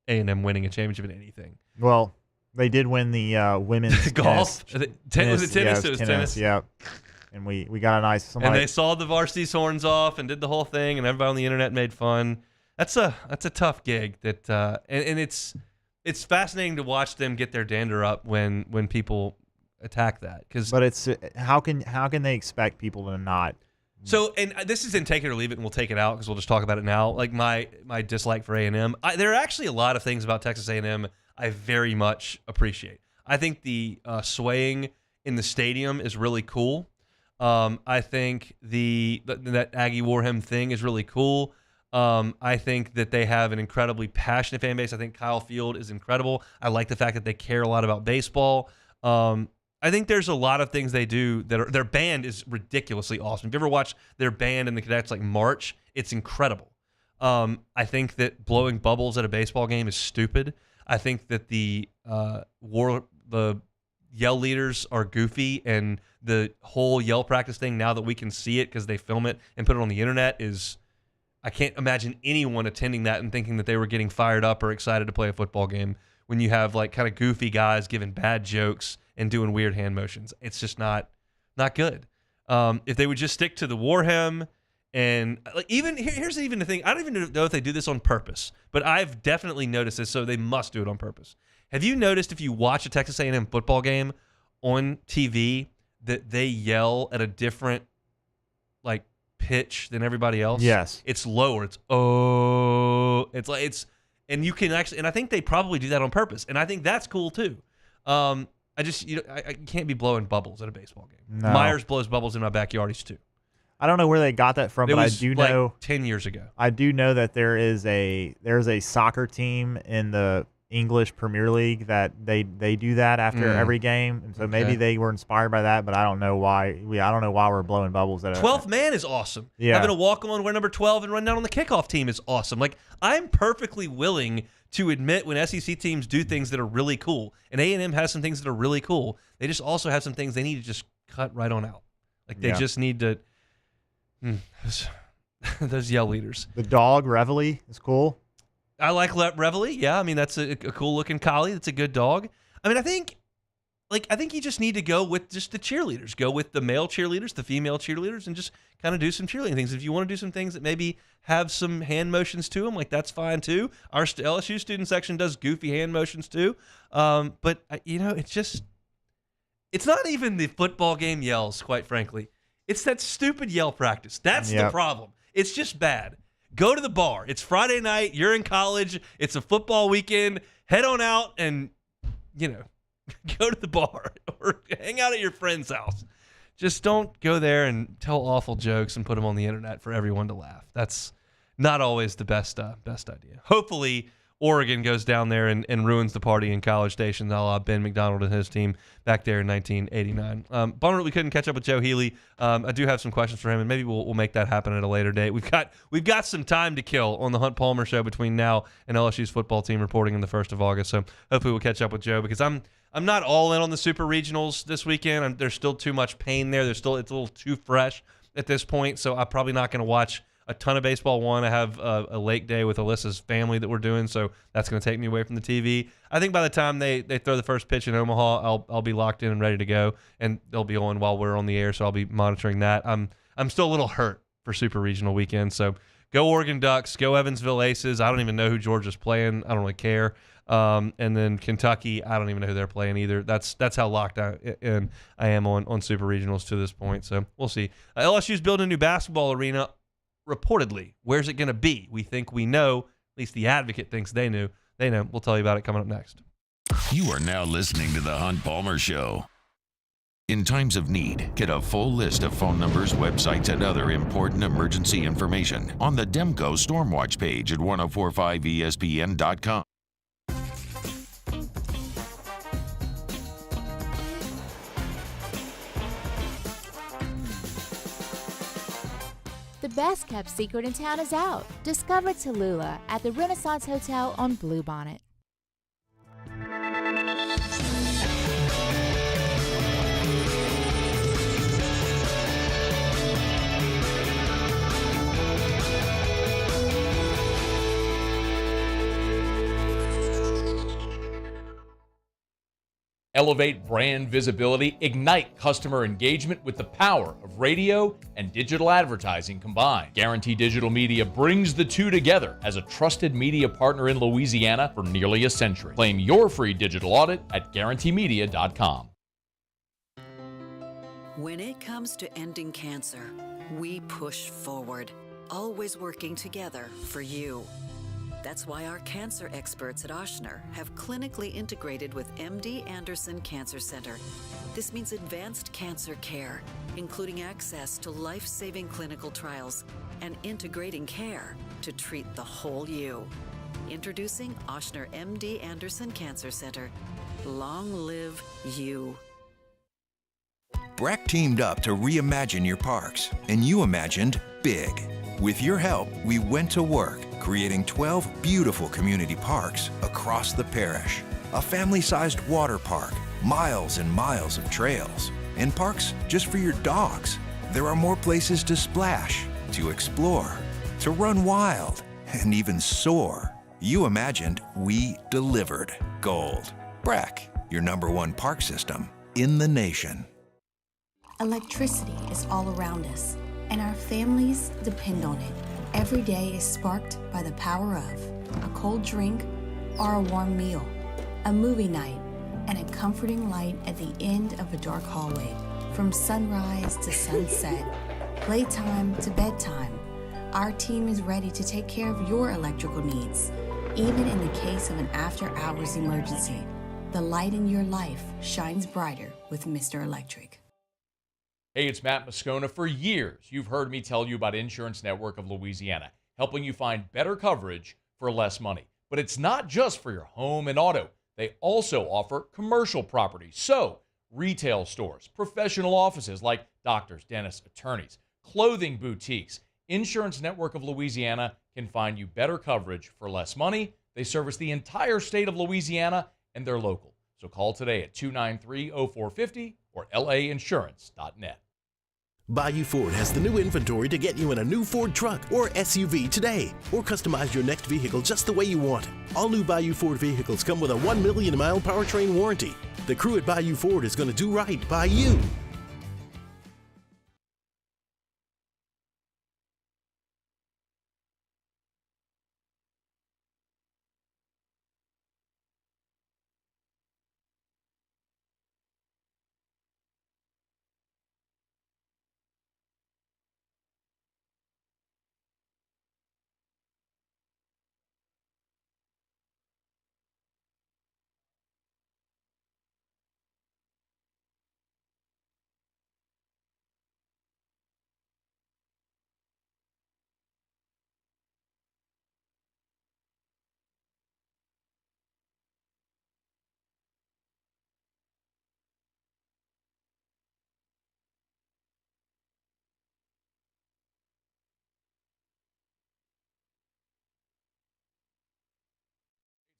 A&M winning a championship in anything. Well, they did win the women's golf. Was it tennis? Yeah, It was tennis. Yeah, and we got a nice. Somebody. And they sawed the varsity's horns off and did the whole thing, and everybody on the internet made fun. That's a tough gig. That and it's fascinating to watch them get their dander up when people attack that. But it's how can they expect people to not? So, and this is in Take It or Leave It, and we'll take it out because we'll just talk about it now. Like my dislike for A&M. There are actually a lot of things about Texas A&M I very much appreciate. I think the swaying in the stadium is really cool. I think that Aggie Warham thing is really cool. I think that they have an incredibly passionate fan base. I think Kyle Field is incredible. I like the fact that they care a lot about baseball. I think there's a lot of things they do that their band is ridiculously awesome. If you ever watch their band and the cadets like march, it's incredible. I think that blowing bubbles at a baseball game is stupid. I think that the yell leaders are goofy, and the whole yell practice thing, now that we can see it because they film it and put it on the internet, is I can't imagine anyone attending that and thinking that they were getting fired up or excited to play a football game when you have like kind of goofy guys giving bad jokes and doing weird hand motions. It's just not good. If they would just stick to the Warham, and like here's even the thing. I don't even know if they do this on purpose, but I've definitely noticed this, so they must do it on purpose. Have you noticed if you watch a Texas A&M football game on TV that they yell at a different like pitch than everybody else? Yes. It's lower. And you can actually, and I think they probably do that on purpose, and I think that's cool too. I can't be blowing bubbles at a baseball game. No. Myers blows bubbles in my backyards too. I don't know where they got that from, but I do know 10 years ago. I do know that there's a soccer team in the English Premier League that they do that after every game, and so maybe they were inspired by that, but I don't know why. I don't know why we're blowing bubbles at 12th man is awesome. Yeah. Having a walk on, wear number 12 and run down on the kickoff team is awesome. Like, I'm perfectly willing to admit when SEC teams do things that are really cool, and A&M has some things that are really cool. They just also have some things they need to just cut right on out. Like, they just need to those yell leaders. The dog Reveille is cool. I like Reveille. Yeah, I mean, that's a cool looking collie. That's a good dog. I mean, I think you just need to go with just the cheerleaders. Go with the male cheerleaders, the female cheerleaders, and just kind of do some cheerleading things. If you want to do some things that maybe have some hand motions to them, like that's fine too. Our LSU student section does goofy hand motions too. But it's not even the football game yells, quite frankly. It's that stupid yell practice. That's the problem. It's just bad. Go to the bar. It's Friday night. You're in college. It's a football weekend. Head on out and, go to the bar or hang out at your friend's house. Just don't go there and tell awful jokes and put them on the internet for everyone to laugh. That's not always the best idea. Hopefully, Oregon goes down there and ruins the party in College Station, a la Ben McDonald and his team back there in 1989. Bummer we couldn't catch up with Joe Healy. I do have some questions for him, and maybe we'll make that happen at a later date. We've got some time to kill on the Hunt Palmer Show between now and LSU's football team reporting in the 1st of August. So hopefully we'll catch up with Joe, because I'm not all in on the Super Regionals this weekend. There's still too much pain there. It's a little too fresh at this point, so I'm probably not going to watch a ton of baseball. One, I have a lake day with Alyssa's family that we're doing, so that's going to take me away from the TV. I think by the time they throw the first pitch in Omaha, I'll be locked in and ready to go, and they'll be on while we're on the air, so I'll be monitoring that. I'm still a little hurt for Super Regional weekend, so go Oregon Ducks, go Evansville Aces. I don't even know who Georgia's playing. I don't really care. And then Kentucky, I don't even know who they're playing either. That's how locked in I am on Super Regionals to this point, so we'll see. LSU's building a new basketball arena. Reportedly, where's it going to be? We think we know. At least the Advocate thinks they know. We'll tell you about it coming up next. You are now listening to the Hunt Palmer Show. In times of need, get a full list of phone numbers, websites, and other important emergency information on the Demco Stormwatch page at 1045ESPN.com. The best kept secret in town is out. Discover Tallulah at the Renaissance Hotel on Bluebonnet. Elevate brand visibility, ignite customer engagement with the power of radio and digital advertising combined. Guarantee Digital Media brings the two together as a trusted media partner in Louisiana for nearly a century. Claim your free digital audit at guaranteemedia.com. When it comes to ending cancer, we push forward, always working together for you. That's why our cancer experts at Ochsner have clinically integrated with MD Anderson Cancer Center. This means advanced cancer care, including access to life-saving clinical trials and integrating care to treat the whole you. Introducing Ochsner MD Anderson Cancer Center. Long live you. Breck teamed up to reimagine your parks, and you imagined big. With your help, we went to work, creating 12 beautiful community parks across the parish. A family-sized water park, miles and miles of trails, and parks just for your dogs. There are more places to splash, to explore, to run wild, and even soar. You imagined, we delivered gold. Breck, your #1 park system in the nation. Electricity is all around us, and our families depend on it. Every day is sparked by the power of a cold drink or a warm meal, a movie night, and a comforting light at the end of a dark hallway. From sunrise to sunset, playtime to bedtime, our team is ready to take care of your electrical needs. Even in the case of an after-hours emergency, the light in your life shines brighter with Mr. Electric. Hey, it's Matt Moscona. For years, you've heard me tell you about Insurance Network of Louisiana, helping you find better coverage for less money. But it's not just for your home and auto. They also offer commercial property. So, retail stores, professional offices like doctors, dentists, attorneys, clothing boutiques. Insurance Network of Louisiana can find you better coverage for less money. They service the entire state of Louisiana, and they're local. So call today at 293-0450 or lainsurance.net. Bayou Ford has the new inventory to get you in a new Ford truck or SUV today, or customize your next vehicle just the way you want. All new Bayou Ford vehicles come with a 1 million mile powertrain warranty. The crew at Bayou Ford is going to do right by you.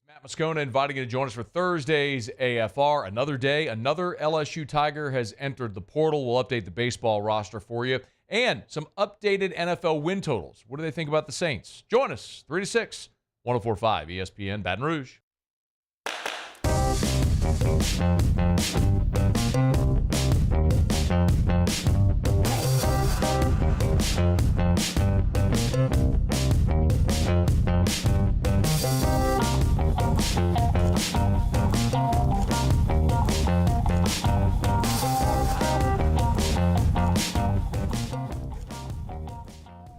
Matt Moscona inviting you to join us for Thursday's AFR. Another day, another LSU Tiger has entered the portal. We'll update the baseball roster for you and some updated NFL win totals. What do they think about the Saints? Join us, 3 to 6, 104.5 ESPN Baton Rouge.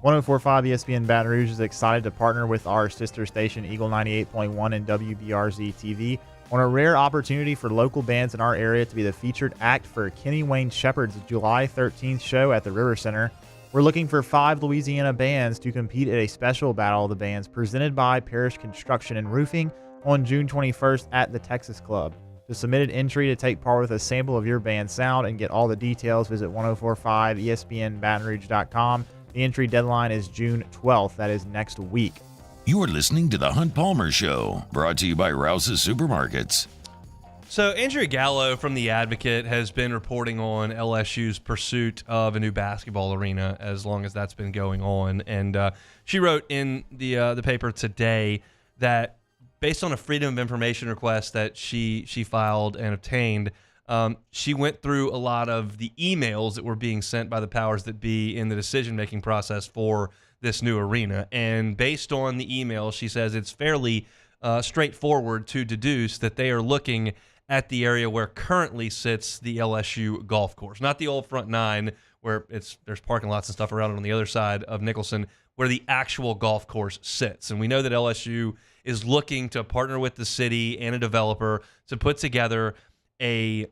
.104.5 ESPN Baton Rouge is excited to partner with our sister station Eagle 98.1 and WBRZ TV on a rare opportunity for local bands in our area to be the featured act for Kenny Wayne Shepherd's July 13th show at the River Center. We're looking for 5 Louisiana bands to compete at a special Battle of the Bands presented by Parish Construction and Roofing on June 21st at the Texas Club. To submit an entry to take part with a sample of your band's sound and get all the details, visit 1045ESPNBatonRouge.com. The entry deadline is June 12th. That is next week. You're listening to The Hunt Palmer Show, brought to you by Rouse's Supermarkets. So Andrea Gallo from The Advocate has been reporting on LSU's pursuit of a new basketball arena as long as that's been going on. And she wrote in the paper today that based on a Freedom of Information request that she filed and obtained, she went through a lot of the emails that were being sent by the powers that be in the decision-making process for this new arena. And based on the emails, she says it's fairly straightforward to deduce that they are looking at the area where currently sits the LSU golf course, not the old front nine where there's parking lots and stuff around it on the other side of Nicholson, where the actual golf course sits. And we know that LSU is looking to partner with the city and a developer to put together a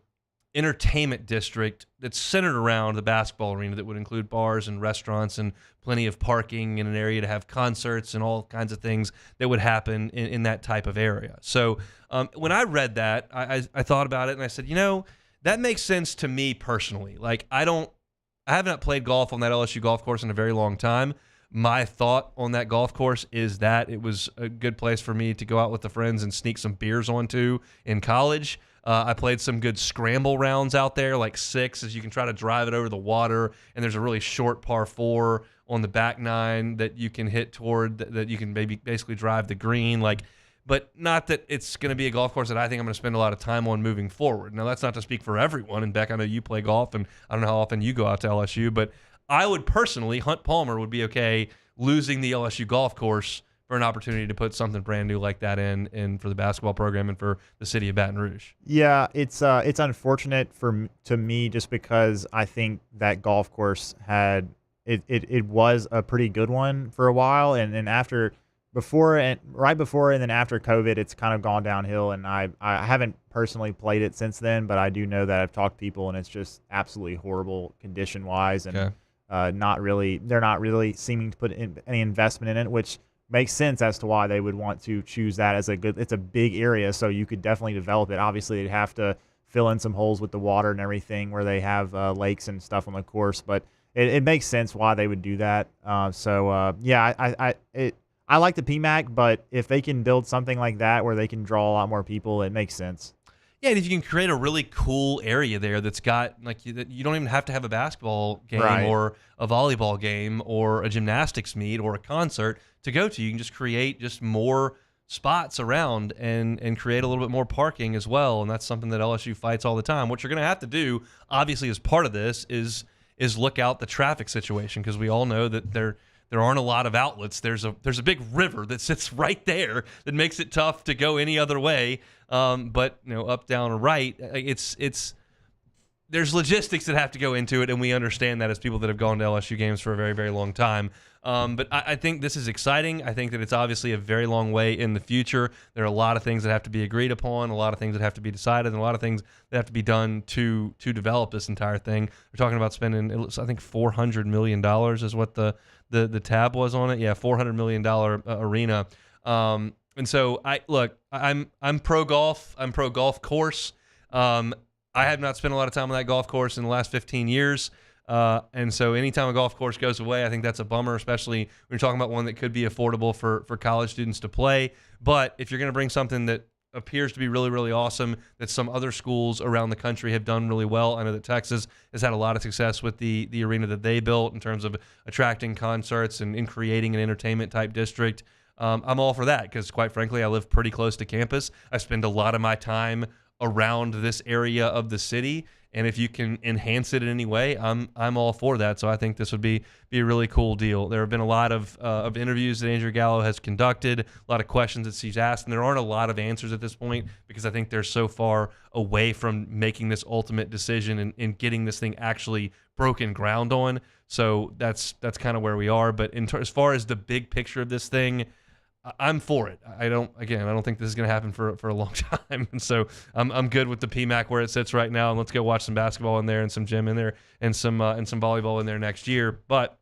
entertainment district that's centered around the basketball arena that would include bars and restaurants and plenty of parking and an area to have concerts and all kinds of things that would happen in that type of area. So when I read that, I thought about it and I said, that makes sense to me personally. Like I have not played golf on that LSU golf course in a very long time. My thought on that golf course is that it was a good place for me to go out with the friends and sneak some beers onto in college. I played some good scramble rounds out there, like 6, as you can try to drive it over the water. And there's a really short par 4 on the back 9 that you can hit toward that you can basically drive the green. But not that it's going to be a golf course that I think I'm going to spend a lot of time on moving forward. Now, that's not to speak for everyone. And Beck, I know you play golf, and I don't know how often you go out to LSU, but I would personally, Hunt Palmer would be okay losing the LSU golf course for an opportunity to put something brand new like that in for the basketball program and for the city of Baton Rouge. Yeah, it's unfortunate to me just because I think that golf course had it was a pretty good one for a while, and then right before and then after COVID, it's kind of gone downhill, and I haven't personally played it since then, but I do know that I've talked to people, and it's just absolutely horrible condition wise, and they're not really seeming to put in any investment in it, which makes sense as to why they would want to choose that as it's a big area, so you could definitely develop it. Obviously, they'd have to fill in some holes with the water and everything where they have lakes and stuff on the course, but it makes sense why they would do that. I like the PMAC, but if they can build something like that where they can draw a lot more people, it makes sense. Yeah, and if you can create a really cool area there that's got you don't even have to have a basketball game or a volleyball game or a gymnastics meet or a concert to go to. You can just create just more spots around and create a little bit more parking as well, and that's something that LSU fights all the time. What you're going to have to do, obviously, as part of this is look out the traffic situation, because we all know that there aren't a lot of outlets. There's a big river that sits right there that makes it tough to go any other way. But up, down, or right, there's logistics that have to go into it, and we understand that as people that have gone to LSU games for a very, very long time. But I think this is exciting. I think that it's obviously a very long way in the future. There are a lot of things that have to be agreed upon, a lot of things that have to be decided, and a lot of things that have to be done to develop this entire thing. We're talking about spending, I think, $400 million is what the tab was on it. Yeah, $400 million arena. And so I'm pro golf. I'm pro golf course. I have not spent a lot of time on that golf course in the last 15 years. And so anytime a golf course goes away, I think that's a bummer, especially when you're talking about one that could be affordable for college students to play. But if you're going to bring something that appears to be really, really awesome, that some other schools around the country have done really well. I know that Texas has had a lot of success with the arena that they built in terms of attracting concerts and in creating an entertainment type district. I'm all for that because, quite frankly, I live pretty close to campus. I spend a lot of my time around this area of the city, and if you can enhance it in any way, I'm all for that. So I think this would be a really cool deal. There have been a lot of interviews that Andrew Gallo has conducted, a lot of questions that she's asked, and there aren't a lot of answers at this point because I think they're so far away from making this ultimate decision and getting this thing actually broken ground on. So that's kind of where we are. But as far as the big picture of this thing, I'm for it. I don't think this is going to happen for a long time. And so I'm good with the PMAC where it sits right now. And let's go watch some basketball in there and some gym in there and some volleyball in there next year. But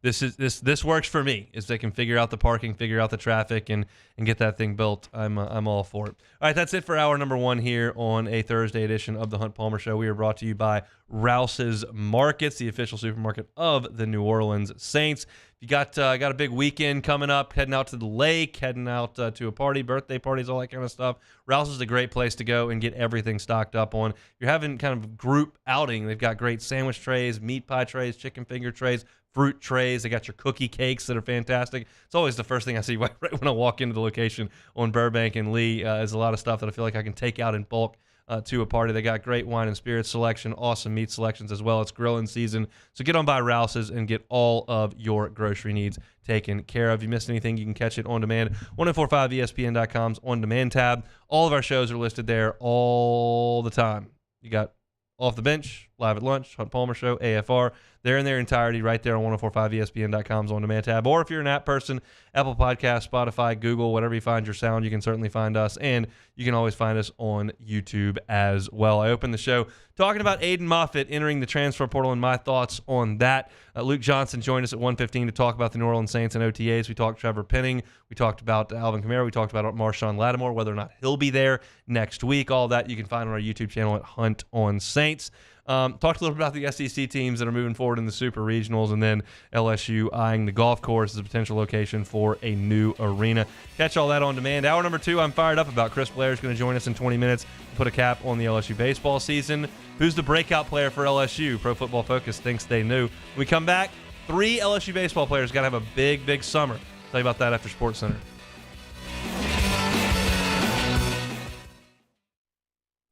this works for me. If they can figure out the parking, figure out the traffic, and get that thing built, I'm all for it. All right, that's it for hour number 1 here on a Thursday edition of the Hunt Palmer Show. We are brought to you by Rouse's Markets, the official supermarket of the New Orleans Saints. you got a big weekend coming up, heading out to the lake, heading out to a party, birthday parties, all that kind of stuff, Rouse's is a great place to go and get everything stocked up on. If you're having kind of group outing, they've got great sandwich trays, meat pie trays, chicken finger trays, fruit trays. They got your cookie cakes that are fantastic. It's always the first thing I see right when I walk into the location on Burbank and Lee. Is a lot of stuff that I feel like I can take out in bulk to a party. They got great wine and spirits selection, awesome meat selections as well. It's grilling season, so get on by Rouse's and get all of your grocery needs taken care of. If you missed anything, you can catch it on demand. 1045ESPN.com's on demand tab. All of our shows are listed there all the time. You got Off the Bench, Live at Lunch, Hunt Palmer Show, AFR. They're in their entirety right there on 1045ESPN.com's on demand tab. Or if you're an app person, Apple Podcasts, Spotify, Google, whatever you find your sound, you can certainly find us. And you can always find us on YouTube as well. I opened the show talking about Aiden Moffett entering the transfer portal and my thoughts on that. Luke Johnson joined us at 1:15 to talk about the New Orleans Saints and OTAs. We talked Trevor Penning. We talked about Alvin Kamara. We talked about Marshawn Lattimore, whether or not he'll be there next week. All that you can find on our YouTube channel at Hunt on Saints. Talked a little bit about the SEC teams that are moving forward in the Super Regionals, and then LSU eyeing the golf course as a potential location for a new arena. Catch all that on demand. Hour number 2, I'm fired up about. Chris Blair is going to join us in 20 minutes to put a cap on the LSU baseball season. Who's the breakout player for LSU? Pro Football Focus thinks they knew. When we come back, 3 LSU baseball players got to have a big, big summer. I'll tell you about that after Sports Center.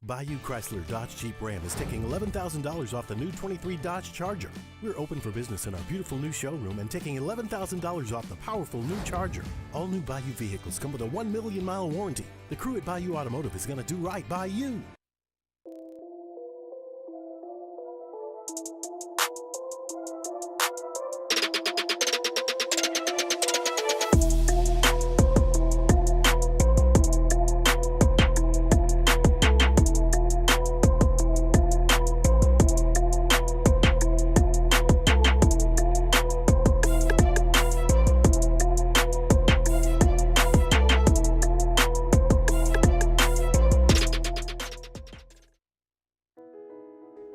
Bayou Chrysler Dodge Jeep Ram is taking $11,000 off the new 23 Dodge Charger. We're open for business in our beautiful new showroom and taking $11,000 off the powerful new Charger. All new Bayou vehicles come with a 1 million mile warranty. The crew at Bayou Automotive is going to do right by you.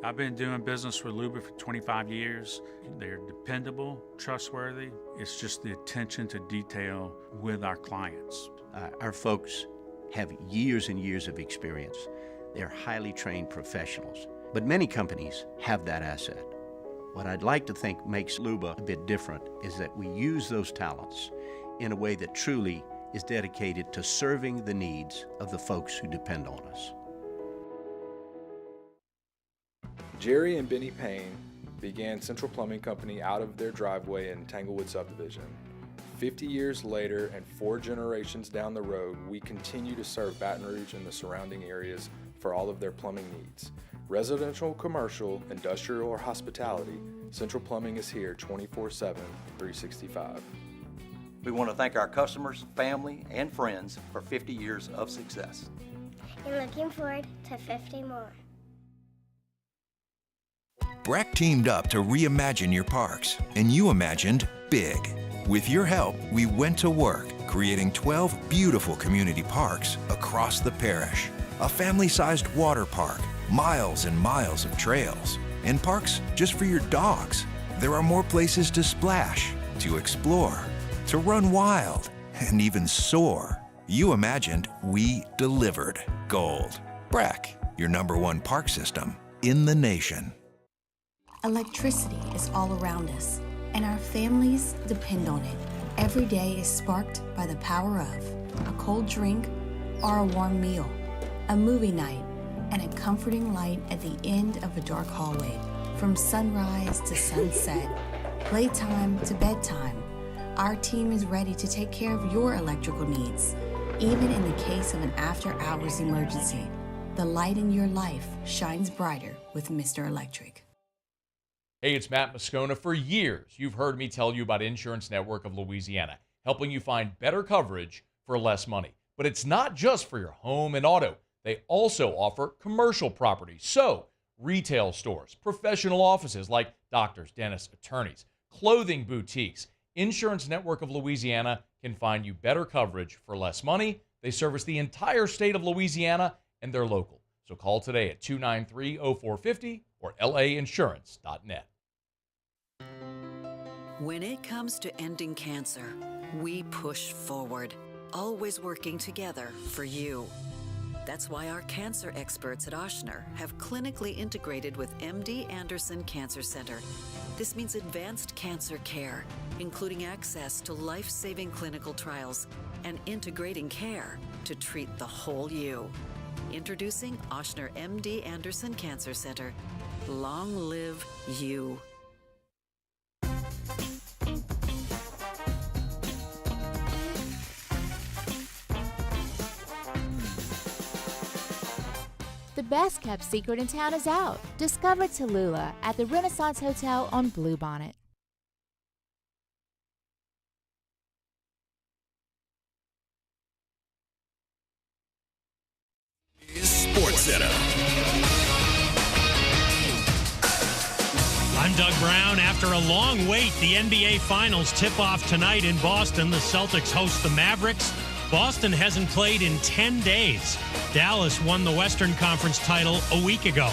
I've been doing business with Luba for 25 years. They're dependable, trustworthy. It's just the attention to detail with our clients. Our folks have years and years of experience. They're highly trained professionals, but many companies have that asset. What I'd like to think makes Luba a bit different is that we use those talents in a way that truly is dedicated to serving the needs of the folks who depend on us. Jerry and Benny Payne began Central Plumbing Company out of their driveway in Tanglewood subdivision. 50 years later and 4 generations down the road, we continue to serve Baton Rouge and the surrounding areas for all of their plumbing needs. Residential, commercial, industrial, or hospitality, Central Plumbing is here 24/7, 365. We want to thank our customers, family, and friends for 50 years of success. And looking forward to 50 more. Breck teamed up to reimagine your parks, and you imagined big. With your help, we went to work, creating 12 beautiful community parks across the parish. A family-sized water park, miles and miles of trails, and parks just for your dogs. There are more places to splash, to explore, to run wild, and even soar. You imagined, we delivered gold. Breck, your #1 park system in the nation. Electricity is all around us, and our families depend on it. Every day is sparked by the power of a cold drink or a warm meal, a movie night, and a comforting light at the end of a dark hallway. From sunrise to sunset, playtime to bedtime, our team is ready to take care of your electrical needs. Even in the case of an after-hours emergency, the light in your life shines brighter with Mr. Electric. Hey, it's Matt Moscona. For years, you've heard me tell you about Insurance Network of Louisiana, helping you find better coverage for less money. But it's not just for your home and auto. They also offer commercial property. So, retail stores, professional offices like doctors, dentists, attorneys, clothing boutiques. Insurance Network of Louisiana can find you better coverage for less money. They service the entire state of Louisiana, and they're local. So call today at 293-0450 or lainsurance.net. When it comes to ending cancer, we push forward, always working together for you. That's why our cancer experts at Ochsner have clinically integrated with MD Anderson Cancer Center. This means advanced cancer care, including access to life-saving clinical trials and integrating care to treat the whole you. Introducing Ochsner MD Anderson Cancer Center. Long live you. The best kept secret in town is out. Discover Tallulah at the Renaissance Hotel on Bluebonnet. Sports Center. I'm Doug Brown. After a long wait, the NBA Finals tip off tonight in Boston. The Celtics host the Mavericks. Boston hasn't played in 10 days. Dallas won the Western Conference title a week ago.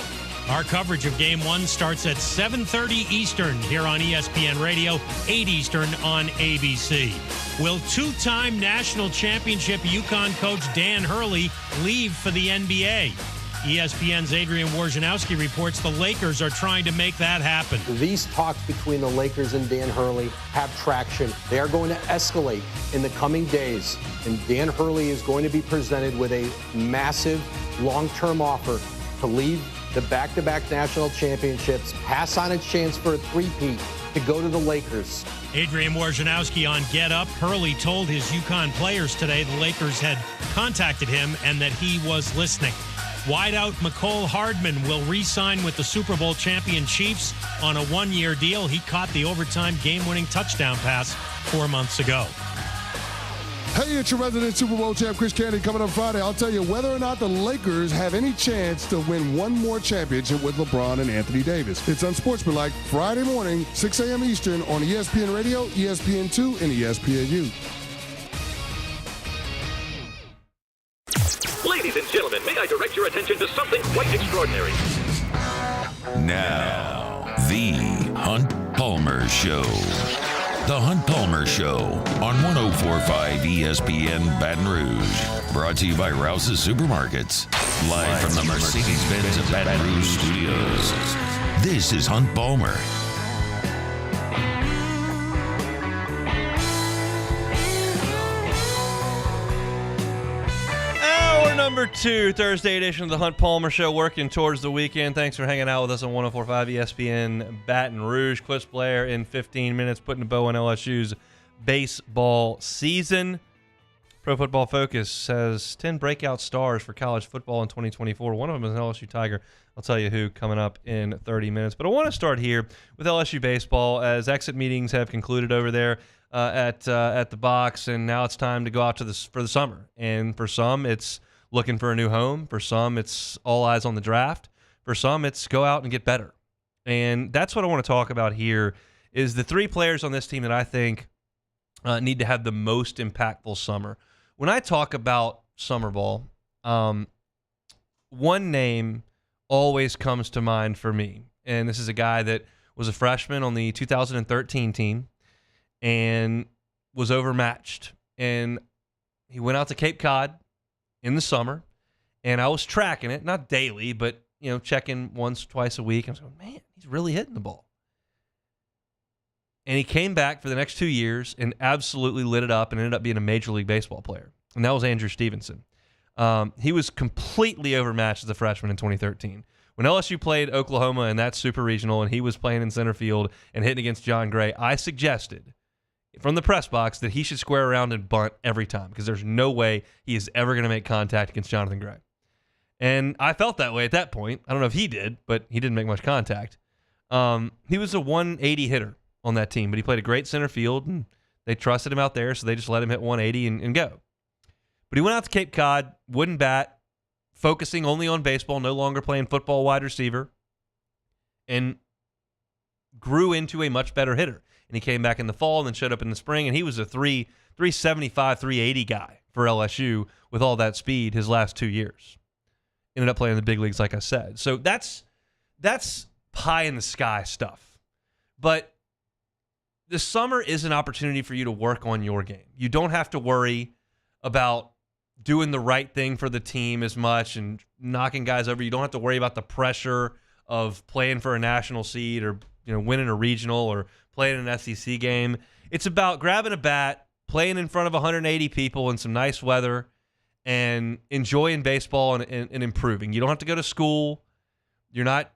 Our coverage of Game 1 starts at 7:30 Eastern here on ESPN Radio, 8 Eastern on ABC. Will two-time national championship UConn coach Dan Hurley leave for the NBA? ESPN's Adrian Wojnarowski reports the Lakers are trying to make that happen. These talks between the Lakers and Dan Hurley have traction. They are going to escalate in the coming days, and Dan Hurley is going to be presented with a massive long-term offer to leave the back-to-back national championships, pass on a chance for a three-peat, to go to the Lakers. Adrian Wojnarowski on Get Up. Hurley told his UConn players today the Lakers had contacted him and that he was listening. Wideout McCole Hardman will re-sign with the Super Bowl champion Chiefs on a one-year deal. He caught the overtime game-winning touchdown pass 4 months ago. Hey, it's your resident Super Bowl champ, Chris Candy, coming up Friday. I'll tell you whether or not the Lakers have any chance to win one more championship with LeBron and Anthony Davis. It's Unsportsmanlike, Friday morning, 6 a.m. Eastern on ESPN Radio, ESPN2, and ESPNU. Ladies and gentlemen, may I direct your attention to something quite extraordinary? Now, the Hunt Palmer Show. The Hunt Palmer Show on 104.5 ESPN Baton Rouge. Brought to you by Rouse's Supermarkets. Live from the Mercedes-Benz of Baton Rouge Studios. This is Hunt Palmer. Hour number 2, Thursday edition of the Hunt Palmer Show, working towards the weekend. Thanks for hanging out with us on 104.5 ESPN Baton Rouge. Clips Blair in 15 minutes, putting a bow on LSU's baseball season. Pro Football Focus has 10 breakout stars for college football in 2024. One of them is an LSU Tiger. I'll tell you who coming up in 30 minutes. But I want to start here with LSU baseball as exit meetings have concluded over there at the box, and now it's time to go out to for the summer. And for some, it's looking for a new home. For some, it's all eyes on the draft. For some, it's go out and get better. And that's what I want to talk about here is the 3 players on this team that I think need to have the most impactful summer. When I talk about summer ball, one name always comes to mind for me. And this is a guy that was a freshman on the 2013 team and was overmatched. And he went out to Cape Cod in the summer, and I was tracking it, not daily, but checking once, twice a week. I was going, man, he's really hitting the ball. And he came back for the next 2 years and absolutely lit it up and ended up being a Major League Baseball player. And that was Andrew Stevenson. He was completely overmatched as a freshman in 2013. When LSU played Oklahoma in that super regional and he was playing in center field and hitting against John Gray, I suggested from the press box that he should square around and bunt every time because there's no way he is ever going to make contact against Jonathan Gray. And I felt that way at that point. I don't know if he did, but he didn't make much contact. He was a 180 hitter on that team, but he played a great center field, and they trusted him out there, so they just let him hit 180 and go. But he went out to Cape Cod, wouldn't bat, focusing only on baseball, no longer playing football wide receiver, and grew into a much better hitter. And he came back in the fall and then showed up in the spring, and he was a 375, 380 guy for LSU with all that speed his last 2 years. Ended up playing in the big leagues, like I said. So that's pie in the sky stuff. But the summer is an opportunity for you to work on your game. You don't have to worry about doing the right thing for the team as much and knocking guys over. You don't have to worry about the pressure of playing for a national seed or winning a regional or playing an SEC game. It's about grabbing a bat, playing in front of 180 people in some nice weather, and enjoying baseball and improving. You don't have to go to school. You're not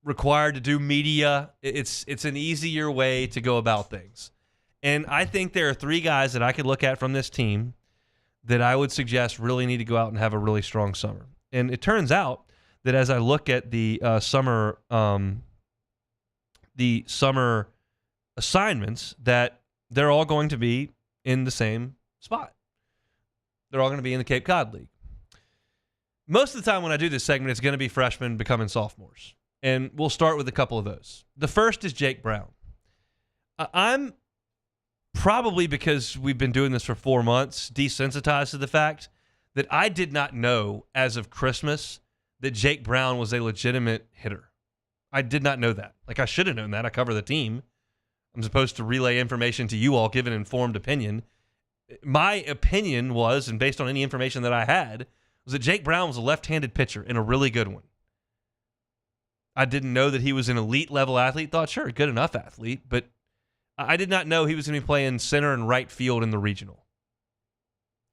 required to do media. It's an easier way to go about things. And I think there are 3 guys that I could look at from this team that I would suggest really need to go out and have a really strong summer. And it turns out that as I look at the summer assignments, that they're all going to be in the same spot. They're all going to be in the Cape Cod League. Most of the time when I do this segment, it's going to be freshmen becoming sophomores. And we'll start with a couple of those. The first is Jake Brown. I'm probably, because we've been doing this for 4 months, desensitized to the fact that I did not know as of Christmas that Jake Brown was a legitimate hitter. I did not know that. Like, I should have known that. I cover the team. I'm supposed to relay information to you all, give an informed opinion. My opinion was, and based on any information that I had, was that Jake Brown was a left-handed pitcher and a really good one. I didn't know that he was an elite-level athlete. Thought, sure, good enough athlete, but I did not know he was going to be playing center and right field in the regional.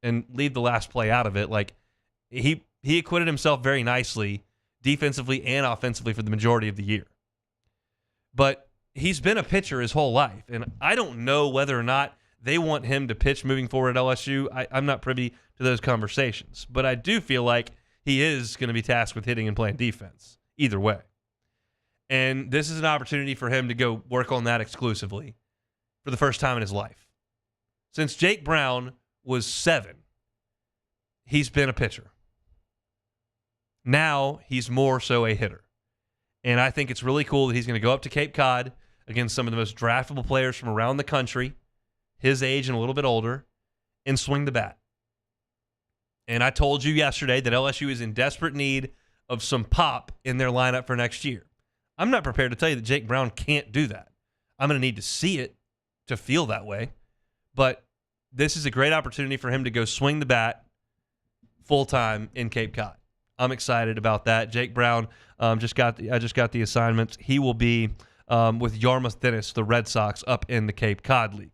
And leave the last play out of it. Like, he acquitted himself very nicely, defensively and offensively, for the majority of the year. But he's been a pitcher his whole life, and I don't know whether or not they want him to pitch moving forward at LSU. I'm not privy to those conversations. But I do feel like he is going to be tasked with hitting and playing defense, either way. And this is an opportunity for him to go work on that exclusively for the first time in his life. Since Jake Brown was 7, he's been a pitcher. Now he's more so a hitter. And I think it's really cool that he's going to go up to Cape Cod against some of the most draftable players from around the country, his age and a little bit older, and swing the bat. And I told you yesterday that LSU is in desperate need of some pop in their lineup for next year. I'm not prepared to tell you that Jake Brown can't do that. I'm going to need to see it to feel that way. But this is a great opportunity for him to go swing the bat full-time in Cape Cod. I'm excited about that. Jake Brown I just got the assignment. He will be with Yarmouth Dennis, the Red Sox, up in the Cape Cod League.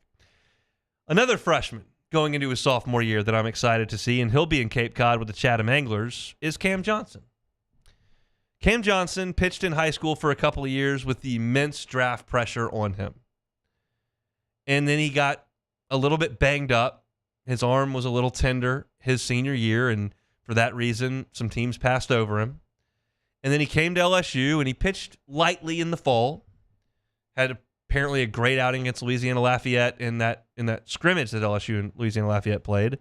Another freshman going into his sophomore year that I'm excited to see, and he'll be in Cape Cod with the Chatham Anglers, is Cam Johnson. Cam Johnson pitched in high school for a couple of years with the immense draft pressure on him. And then he got a little bit banged up. His arm was a little tender his senior year, and for that reason, some teams passed over him. And then he came to LSU, and he pitched lightly in the fall. Had apparently a great outing against Louisiana Lafayette in that scrimmage that LSU and Louisiana Lafayette played.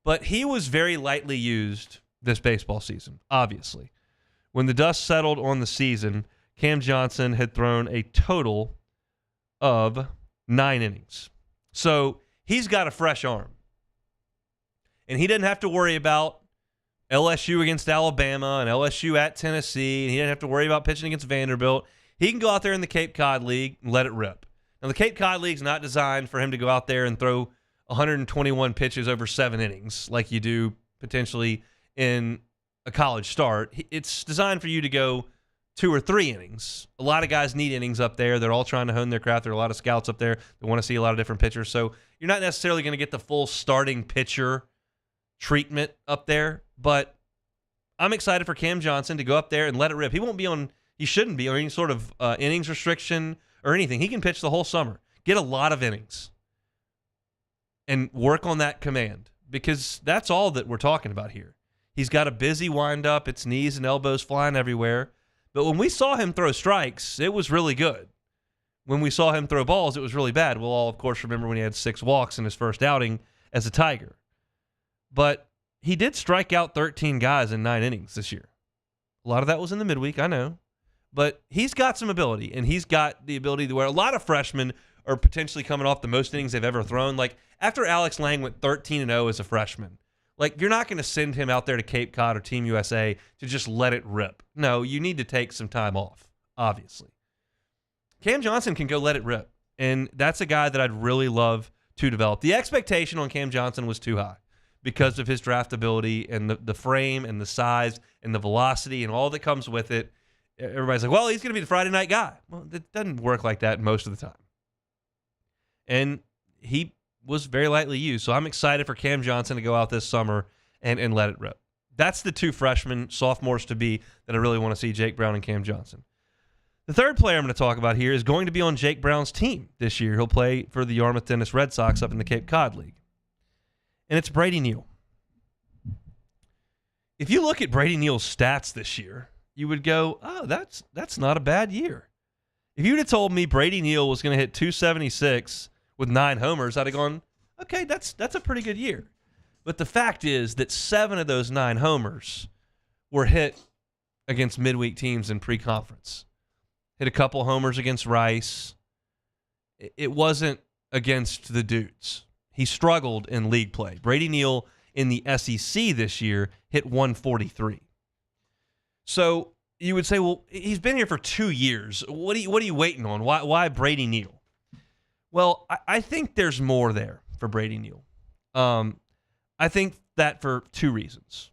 But he was very lightly used this baseball season, obviously. When the dust settled on the season, Cam Johnson had thrown a total of 9 innings. So he's got a fresh arm. And he didn't have to worry about LSU against Alabama and LSU at Tennessee, and he didn't have to worry about pitching against Vanderbilt. He can go out there in the Cape Cod League and let it rip. Now, the Cape Cod League's not designed for him to go out there and throw 121 pitches over 7 innings like you do potentially in a college start. It's designed for you to go 2 or 3 innings. A lot of guys need innings up there. They're all trying to hone their craft. There are a lot of scouts up there that want to see a lot of different pitchers. So you're not necessarily going to get the full starting pitcher treatment up there, but I'm excited for Cam Johnson to go up there and let it rip. He shouldn't be on any sort of innings restriction or anything. He can pitch the whole summer, get a lot of innings, and work on that command, because that's all that we're talking about here. He's got a busy windup. It's knees and elbows flying everywhere. But when we saw him throw strikes, it was really good. When we saw him throw balls, it was really bad. We'll all, of course, remember when he had 6 walks in his first outing as a Tiger. But he did strike out 13 guys in 9 innings this year. A lot of that was in the midweek, I know. But he's got some ability, and he's got the ability to where a lot of freshmen are potentially coming off the most innings they've ever thrown. Like, after Alex Lang went 13-0 as a freshman, like, you're not going to send him out there to Cape Cod or Team USA to just let it rip. No, you need to take some time off, obviously. Cam Johnson can go let it rip. And that's a guy that I'd really love to develop. The expectation on Cam Johnson was too high because of his draftability and the frame and the size and the velocity and all that comes with it. Everybody's like, well, he's going to be the Friday night guy. Well, it doesn't work like that most of the time. And he was very lightly used. So I'm excited for Cam Johnson to go out this summer and let it rip. That's the two freshmen, sophomores to be, that I really want to see, Jake Brown and Cam Johnson. The third player I'm going to talk about here is going to be on Jake Brown's team this year. He'll play for the Yarmouth Dennis Red Sox up in the Cape Cod League. And it's Brady Neal. If you look at Brady Neal's stats this year, you would go, oh, that's not a bad year. If you'd have told me Brady Neal was going to hit 276 with 9 homers, I'd have gone, okay, that's a pretty good year. But the fact is that 7 of those 9 homers were hit against midweek teams in pre-conference. Hit a couple homers against Rice. It wasn't against the dudes. He struggled in league play. Brady Neal in the SEC this year hit 143. So you would say, well, he's been here for 2 years. What are you waiting on? Why Brady Neal? Well, I think there's more there for Brady Neal. I think that for 2 reasons.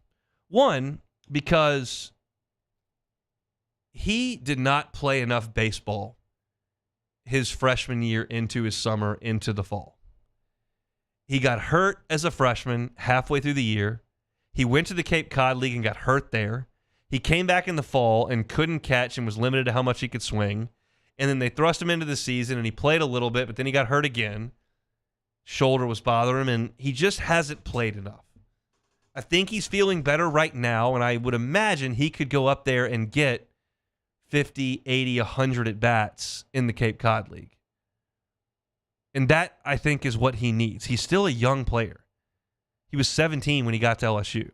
One, because he did not play enough baseball his freshman year into his summer into the fall. He got hurt as a freshman halfway through the year. He went to the Cape Cod League and got hurt there. He came back in the fall and couldn't catch and was limited to how much he could swing. And then they thrust him into the season, and he played a little bit, but then he got hurt again. Shoulder was bothering him, and he just hasn't played enough. I think he's feeling better right now, and I would imagine he could go up there and get 50, 80, 100 at-bats in the Cape Cod League. And that, I think, is what he needs. He's still a young player. He was 17 when he got to LSU. And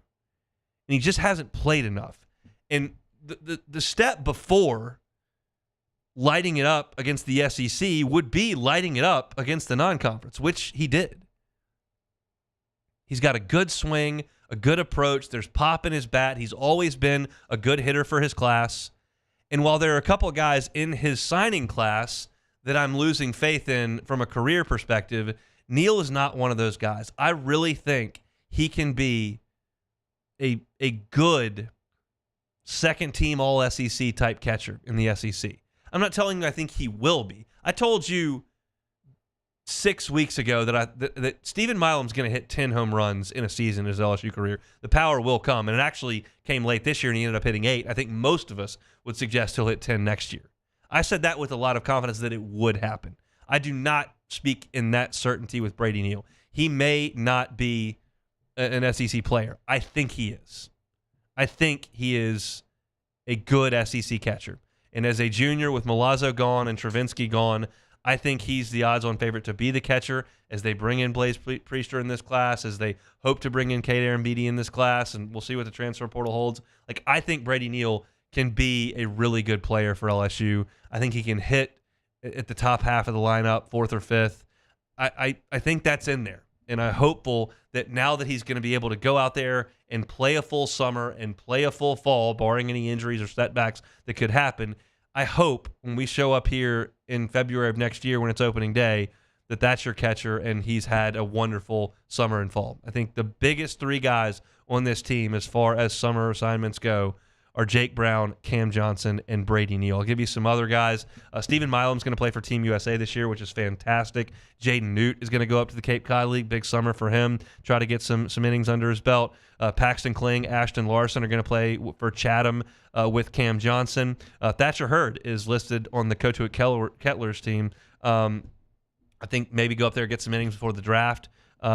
he just hasn't played enough. And the step before lighting it up against the SEC would be lighting it up against the non-conference, which he did. He's got a good swing, a good approach. There's pop in his bat. He's always been a good hitter for his class. And while there are a couple of guys in his signing class that I'm losing faith in from a career perspective, Neal is not one of those guys. I really think he can be a good second-team All-SEC type catcher in the SEC. I'm not telling you I think he will be. I told you 6 weeks ago that Stephen Milam's going to hit 10 home runs in a season in his LSU career. The power will come, and it actually came late this year, and he ended up hitting 8. I think most of us would suggest he'll hit 10 next year. I said that with a lot of confidence that it would happen. I do not speak in that certainty with Brady Neal. He may not be an SEC player. I think he is. I think he is a good SEC catcher. And as a junior with Milazzo gone and Travinsky gone, I think he's the odds-on favorite to be the catcher as they bring in Blaze Priester in this class, as they hope to bring in Cade Arambidi in this class, and we'll see what the transfer portal holds. Like, I think Brady Neal can be a really good player for LSU. I think he can hit at the top half of the lineup, 4th or 5th. I think that's in there. And I'm hopeful that now that he's going to be able to go out there and play a full summer and play a full fall, barring any injuries or setbacks that could happen, I hope when we show up here in February of next year when it's opening day, that that's your catcher and he's had a wonderful summer and fall. I think the biggest 3 guys on this team as far as summer assignments go are Jake Brown, Cam Johnson, and Brady Neal. I'll give you some other guys. Stephen Milam's going to play for Team USA this year, which is fantastic. Jaden Newt is going to go up to the Cape Cod League. Big summer for him. Try to get some innings under his belt. Paxton Kling, Ashton Larson are going to play for Chatham with Cam Johnson. Thatcher Hurd is listed on the Cotuit Kettler's team. I think maybe go up there and get some innings before the draft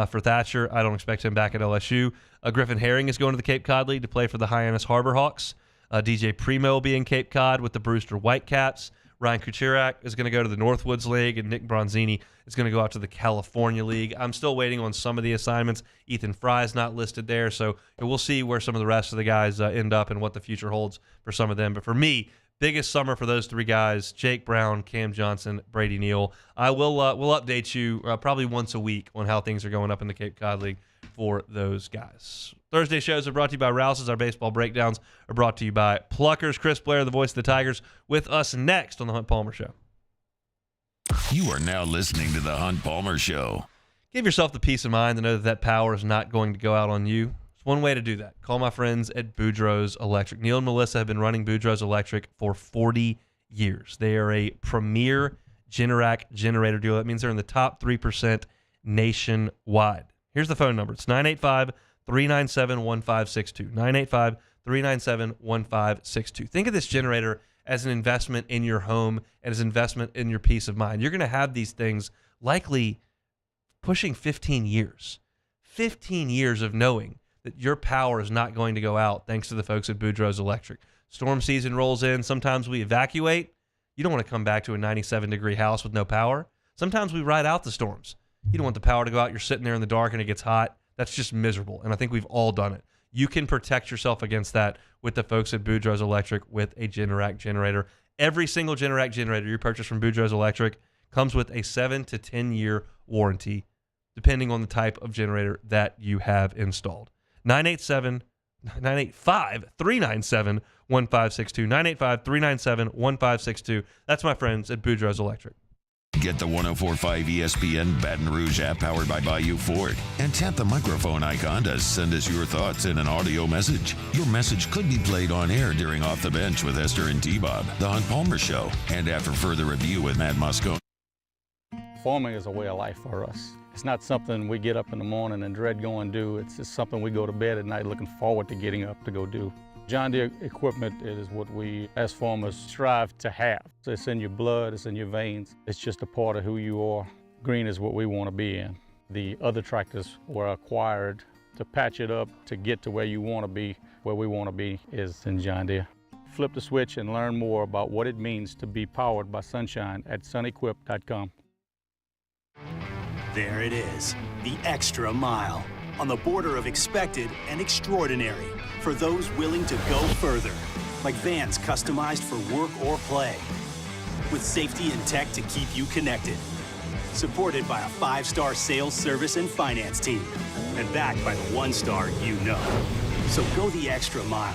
for Thatcher. I don't expect him back at LSU. Griffin Herring is going to the Cape Cod League to play for the Hyannis Harbor Hawks. DJ Primo will be in Cape Cod with the Brewster Whitecaps. Ryan Kucherak is going to go to the Northwoods League, and Nick Bronzini is going to go out to the California League. I'm still waiting on some of the assignments. Ethan Fry is not listed there, so we'll see where some of the rest of the guys end up and what the future holds for some of them. But for me, biggest summer for those 3 guys, Jake Brown, Cam Johnson, Brady Neal. I will we'll update you probably once a week on how things are going up in the Cape Cod League for those guys. Thursday shows are brought to you by Rouse's. Our baseball breakdowns are brought to you by Pluckers. Chris Blair, the voice of the Tigers, with us next on the Hunt Palmer Show. You are now listening to the Hunt Palmer Show. Give yourself the peace of mind to know that power is not going to go out on you. There's one way to do that. Call my friends at Boudreaux's Electric. Neil and Melissa have been running Boudreaux's Electric for 40 years. They are a premier Generac generator dealer. That means they're in the top 3% nationwide. Here's the phone number. It's 985-397-1562. 985-397-1562. Think of this generator as an investment in your home and as an investment in your peace of mind. You're going to have these things likely pushing 15 years. 15 years of knowing that your power is not going to go out thanks to the folks at Boudreaux's Electric. Storm season rolls in. Sometimes we evacuate. You don't want to come back to a 97-degree house with no power. Sometimes we ride out the storms. You don't want the power to go out. You're sitting there in the dark and it gets hot. That's just miserable, and I think we've all done it. You can protect yourself against that with the folks at Boudreaux's Electric with a Generac generator. Every single Generac generator you purchase from Boudreaux's Electric comes with a 7 to 10-year warranty, depending on the type of generator that you have installed. 985-397-1562. 985-397-1562. That's my friends at Boudreaux's Electric. Get the 104.5 ESPN Baton Rouge app powered by Bayou Ford and tap the microphone icon to send us your thoughts in an audio message. Your message could be played on air during Off the Bench with Esther and T-Bob, The Hunt Palmer Show, and after further review with Matt Moscone. Farming is a way of life for us. It's not something we get up in the morning and dread going do. It's just something we go to bed at night looking forward to getting up to go do. John Deere equipment is what we as farmers strive to have. So it's in your blood, it's in your veins. It's just a part of who you are. Green is what we want to be in. The other tractors were acquired to patch it up to get to where you want to be. Where we want to be is in John Deere. Flip the switch and learn more about what it means to be powered by sunshine at sunequip.com. There it is, the extra mile, on the border of expected and extraordinary for those willing to go further, like vans customized for work or play, with safety and tech to keep you connected, supported by a 5-star sales, service, and finance team, and backed by the 1-star you know. So go the extra mile.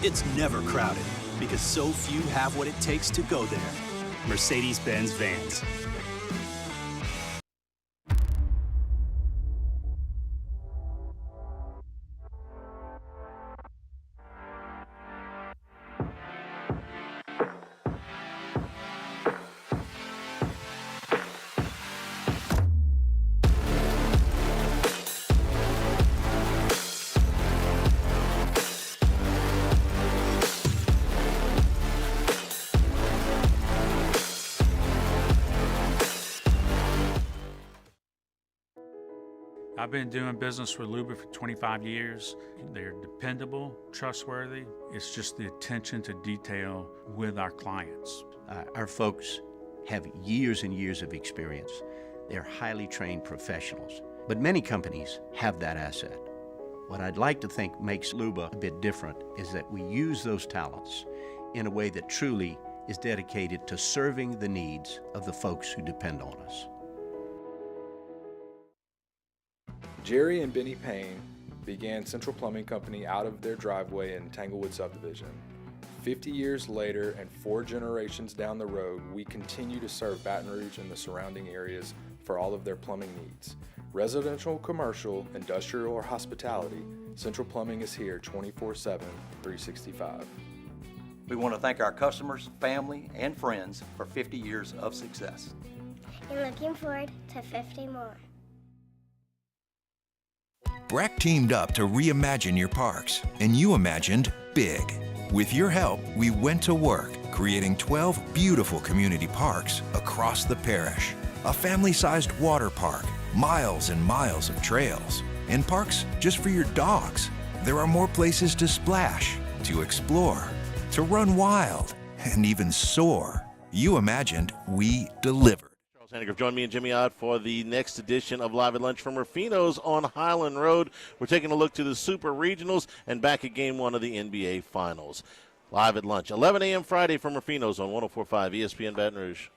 It's never crowded because so few have what it takes to go there. Mercedes-Benz Vans. I've been doing business with Luba for 25 years. They're dependable, trustworthy. It's just the attention to detail with our clients. Our folks have years and years of experience. They're highly trained professionals. But many companies have that asset. What I'd like to think makes Luba a bit different is that we use those talents in a way that truly is dedicated to serving the needs of the folks who depend on us. Jerry and Benny Payne began Central Plumbing Company out of their driveway in Tanglewood subdivision. 50 years later and 4 generations down the road, we continue to serve Baton Rouge and the surrounding areas for all of their plumbing needs. Residential, commercial, industrial, or hospitality, Central Plumbing is here 24/7, 365. We want to thank our customers, family, and friends for 50 years of success. And looking forward to 50 more. Breck teamed up to reimagine your parks, and you imagined big. With your help, we went to work, creating 12 beautiful community parks across the parish. A family-sized water park, miles and miles of trails, and parks just for your dogs. There are more places to splash, to explore, to run wild, and even soar. You imagined, we delivered. Join me and Jimmy Ott for the next edition of Live at Lunch from Rufino's on Highland Road. We're taking a look to the Super Regionals and back at Game 1 of the NBA Finals. Live at Lunch, 11 a.m. Friday from Rufino's on 104.5 ESPN Baton Rouge.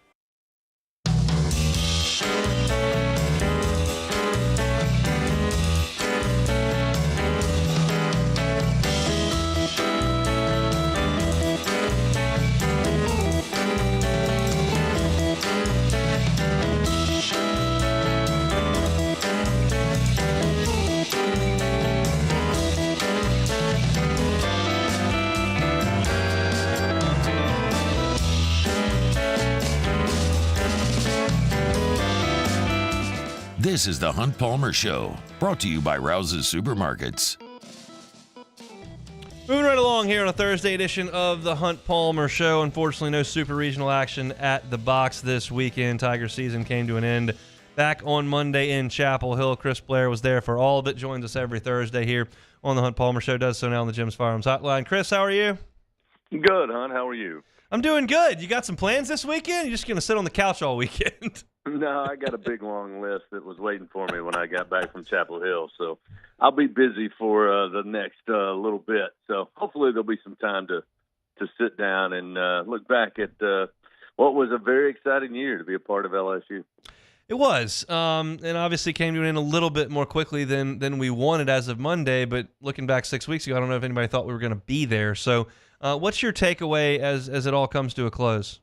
This is the Hunt Palmer Show, brought to you by Rouse's Supermarkets. Moving right along here on a Thursday edition of the Hunt Palmer Show. Unfortunately, no super regional action at the box this weekend. Tiger season came to an end back on Monday in Chapel Hill. Chris Blair was there for all of it. Joins us every Thursday here on the Hunt Palmer Show. Does so now on the Jim's Firearms Hotline. Chris, how are you? Good, Hunt. How are you? I'm doing good. You got some plans this weekend? You're just going to sit on the couch all weekend? No, I got a big, long list that was waiting for me when I got back from Chapel Hill. So I'll be busy for the next little bit. So hopefully there'll be some time to sit down and look back at what was a very exciting year to be a part of LSU. It was, and obviously came to an end a little bit more quickly than we wanted as of Monday. But looking back 6 weeks ago, I don't know if anybody thought we were going to be there. So what's your takeaway as it all comes to a close?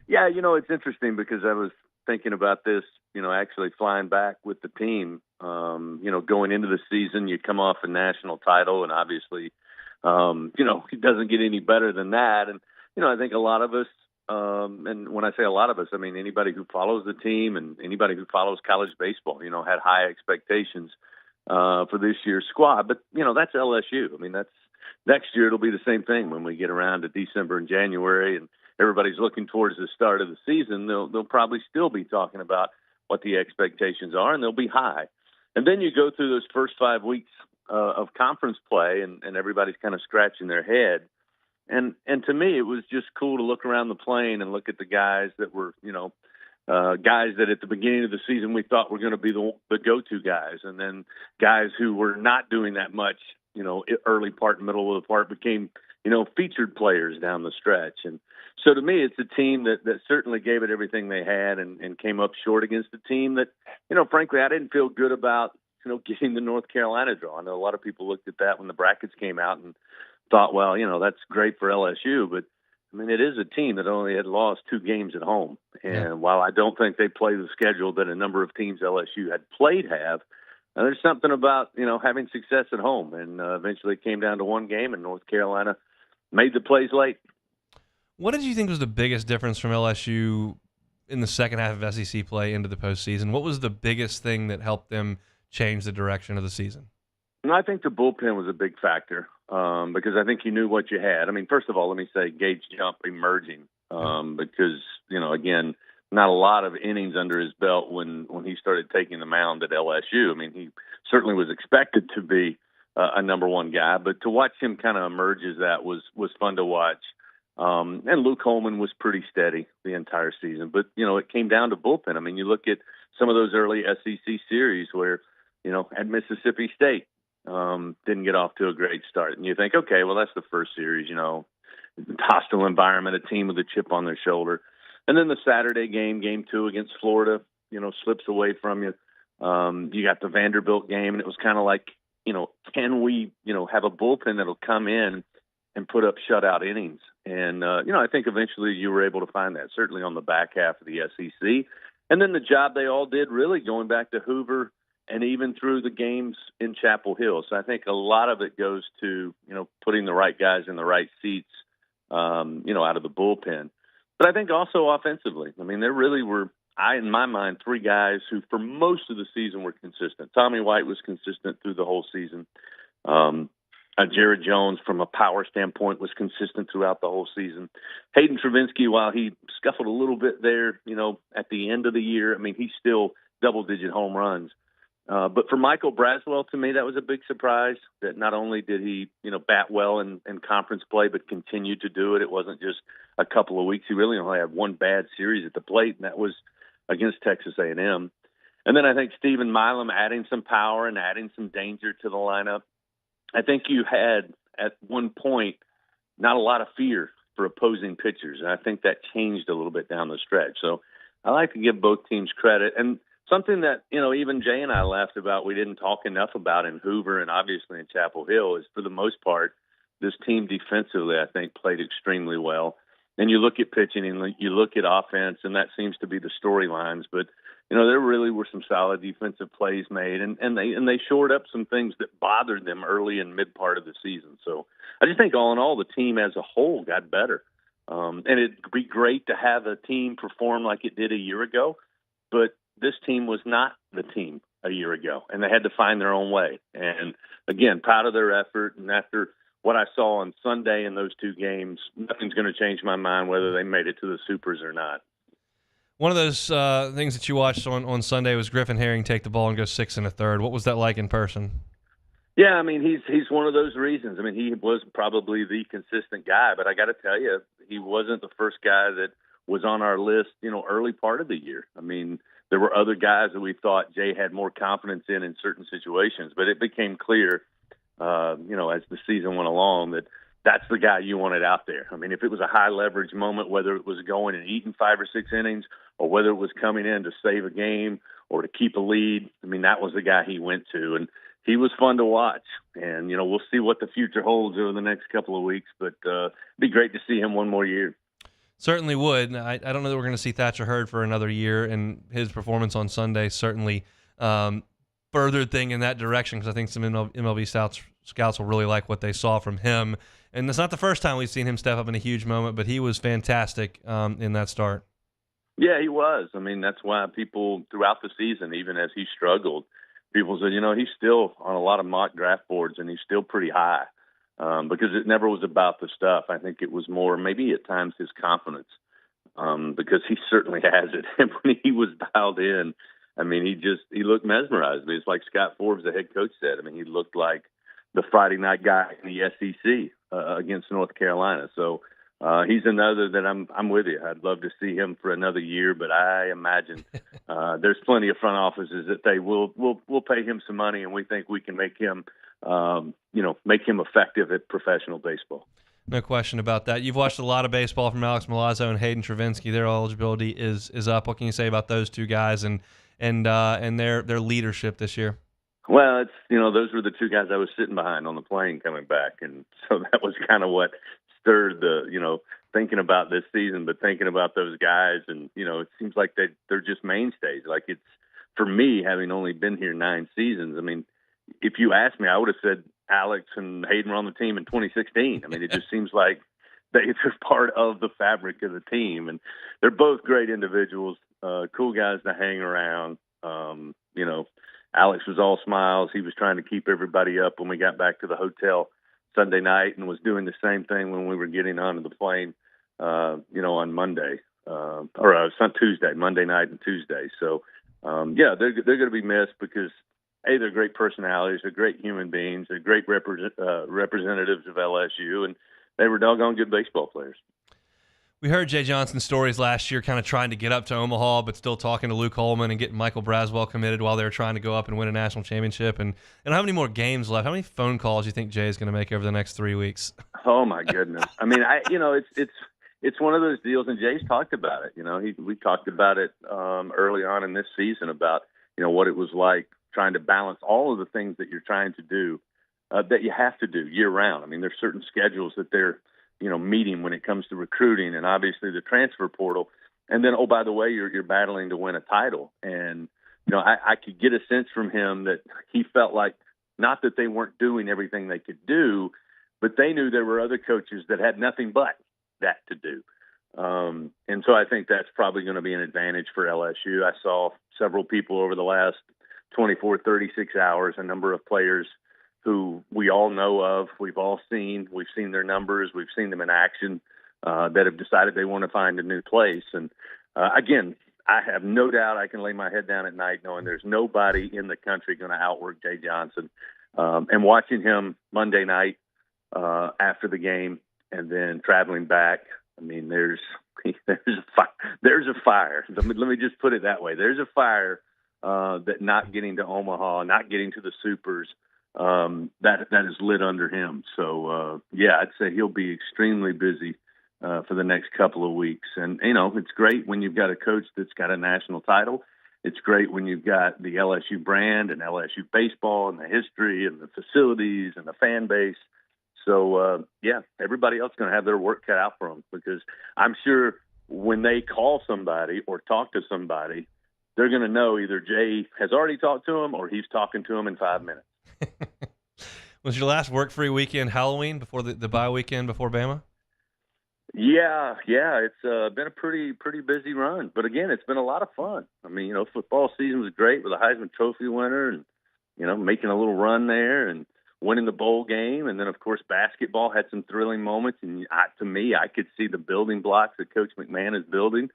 Yeah, it's interesting because I was thinking about this, actually flying back with the team, going into the season. You come off a national title, and obviously, it doesn't get any better than that. And, I think a lot of us, and when I say a lot of us, I mean anybody who follows the team and anybody who follows college baseball, had high expectations for this year's squad. But, that's LSU. I mean, that's next year it'll be the same thing when we get around to December and January and everybody's looking towards the start of the season. They'll probably still be talking about what the expectations are, and they'll be high. And then you go through those first 5 weeks of conference play, and everybody's kind of scratching their head. And to me, it was just cool to look around the plane and look at the guys that were, guys that at the beginning of the season we thought were going to be the go-to guys, and then guys who were not doing that much, early part and middle of the part became, featured players down the stretch. And so to me, it's a team that certainly gave it everything they had and came up short against a team that, frankly, I didn't feel good about, getting the North Carolina draw. I know a lot of people looked at that when the brackets came out and thought, well, that's great for LSU. But, I mean, it is a team that only had lost 2 games at home. And while I don't think they play the schedule that a number of teams LSU had played have, there's something about, having success at home. And eventually it came down to 1 game, and North Carolina made the plays late. What did you think was the biggest difference from LSU in the second half of SEC play into the postseason? What was the biggest thing that helped them change the direction of the season? I think the bullpen was a big factor because I think you knew what you had. I mean, first of all, let me say Gage Jump emerging because, again, not a lot of innings under his belt when he started taking the mound at LSU. I mean, he certainly was expected to be a number 1 guy, but to watch him kind of emerge as that was fun to watch. And Luke Holman was pretty steady the entire season. But, it came down to bullpen. I mean, you look at some of those early SEC series where, at Mississippi State, didn't get off to a great start. And you think, okay, well, that's the first series, hostile environment, a team with a chip on their shoulder. And then the Saturday game 2 against Florida, slips away from you. You got the Vanderbilt game, and it was kind of like, can we, have a bullpen that'll come in and put up shutout innings? And, I think eventually you were able to find that, certainly on the back half of the SEC. And then the job they all did really going back to Hoover and even through the games in Chapel Hill. So I think a lot of it goes to, putting the right guys in the right seats, out of the bullpen. But I think also offensively, I mean, there really were, in my mind, 3 guys who for most of the season were consistent. Tommy White was consistent through the whole season. Jared Jones, from a power standpoint, was consistent throughout the whole season. Hayden Travinski, while he scuffled a little bit there, at the end of the year, I mean, he's still double-digit home runs. But for Michael Braswell, to me, that was a big surprise that not only did he, bat well in conference play, but continued to do it. It wasn't just a couple of weeks. He really only had 1 bad series at the plate, and that was against Texas A&M. And then I think Stephen Milam adding some power and adding some danger to the lineup. I think you had, at one point, not a lot of fear for opposing pitchers, and I think that changed a little bit down the stretch. So I like to give both teams credit. And something that, even Jay and I laughed about, we didn't talk enough about in Hoover and obviously in Chapel Hill, is for the most part, this team defensively, I think, played extremely well. And you look at pitching and you look at offense, and that seems to be the storylines. But, there really were some solid defensive plays made, and they shored up some things that bothered them early and mid part of the season. So I just think all in all, the team as a whole got better. And it'd be great to have a team perform like it did a year ago. But this team was not the team a year ago, and they had to find their own way. And again, proud of their effort. And after what I saw on Sunday in those two games, nothing's going to change my mind whether they made it to the Supers or not. One of those things that you watched on Sunday was Griffin Herring take the ball and go 6 1/3. What was that like in person? Yeah, I mean, he's one of those reasons. I mean, he was probably the consistent guy, but I got to tell you, he wasn't the first guy that was on our list, early part of the year. I mean, there were other guys that we thought Jay had more confidence in certain situations, but it became clear, as the season went along, that that's the guy you wanted out there. I mean, if it was a high leverage moment, whether it was going and eating 5 or 6 innings or whether it was coming in to save a game or to keep a lead, I mean, that was the guy he went to. And he was fun to watch. And, we'll see what the future holds over the next couple of weeks, but it'd be great to see him one more year. Certainly would. I don't know that we're going to see Thatcher Hurd for another year, and his performance on Sunday certainly furthered thing in that direction, because I think some MLB scouts will really like what they saw from him. And it's not the first time we've seen him step up in a huge moment, but he was fantastic in that start. Yeah, he was. I mean, that's why people throughout the season, even as he struggled, people said, he's still on a lot of mock draft boards and he's still pretty high because it never was about the stuff. I think it was more maybe at times his confidence because he certainly has it. And when he was dialed in, I mean, he looked mesmerized. I mean, it's like Scott Forbes, the head coach, said. I mean, he looked like the Friday night guy in the SEC against North Carolina. So he's another that I'm with you. I'd love to see him for another year, but I imagine there's plenty of front offices that they will pay him some money, and we think we can make him effective at professional baseball. No question about that. You've watched a lot of baseball from Alex Milazzo and Hayden Travinski. Their eligibility is up. What can you say about those two guys and their leadership this year? Well, it's those were the two guys I was sitting behind on the plane coming back, and so that was kind of what stirred the thinking about this season, but thinking about those guys, and it seems like they're just mainstays. Like, it's for me, having only been here 9 seasons. I mean, if you asked me, I would have said Alex and Hayden were on the team in 2016. I mean, it just seems like they're part of the fabric of the team, and they're both great individuals, cool guys to hang around. Alex was all smiles. He was trying to keep everybody up when we got back to the hotel Sunday night, and was doing the same thing when we were getting onto the plane, on Monday, on Tuesday, Monday night and Tuesday. So, they're going to be missed because, A, they're great personalities, they're great human beings, they're great representatives of LSU, and they were doggone good baseball players. We heard Jay Johnson's stories last year, kind of trying to get up to Omaha, but still talking to Luke Holman and getting Michael Braswell committed while they were trying to go up and win a national championship. And how many more games left? How many phone calls do you think Jay is going to make over the next 3 weeks? Oh my goodness! I mean, it's one of those deals, and Jay's talked about it. We talked about it early on in this season about what it was like trying to balance all of the things that you're trying to do that you have to do year round. I mean, there's certain schedules that they're meeting when it comes to recruiting, and obviously the transfer portal. And then, oh, by the way, you're battling to win a title. And, I could get a sense from him that he felt like, not that they weren't doing everything they could do, but they knew there were other coaches that had nothing but that to do. And so I think that's probably going to be an advantage for LSU. I saw several people over the last 24, 36 hours, a number of players who we all know of, we've seen their numbers, we've seen them in action, that have decided they want to find a new place. And again, I have no doubt I can lay my head down at night knowing there's nobody in the country going to outwork Jay Johnson. And watching him Monday night after the game and then traveling back, I mean, there's a fire. Let me just put it that way. There's a fire that not getting to Omaha, not getting to the Supers, that is lit under him. So, I'd say he'll be extremely busy for the next couple of weeks. And, it's great when you've got a coach that's got a national title. It's great when you've got the LSU brand and LSU baseball and the history and the facilities and the fan base. So, everybody else is going to have their work cut out for them, because I'm sure when they call somebody or talk to somebody, they're going to know either Jay has already talked to him or he's talking to him in 5 minutes. Was your last work-free weekend Halloween before the bye weekend before Bama? Yeah, it's been a pretty busy run. But again, it's been a lot of fun. I mean, football season was great with a Heisman Trophy winner and, making a little run there and winning the bowl game. And then, of course, basketball had some thrilling moments. And to me, I could see the building blocks that Coach McMahon is building.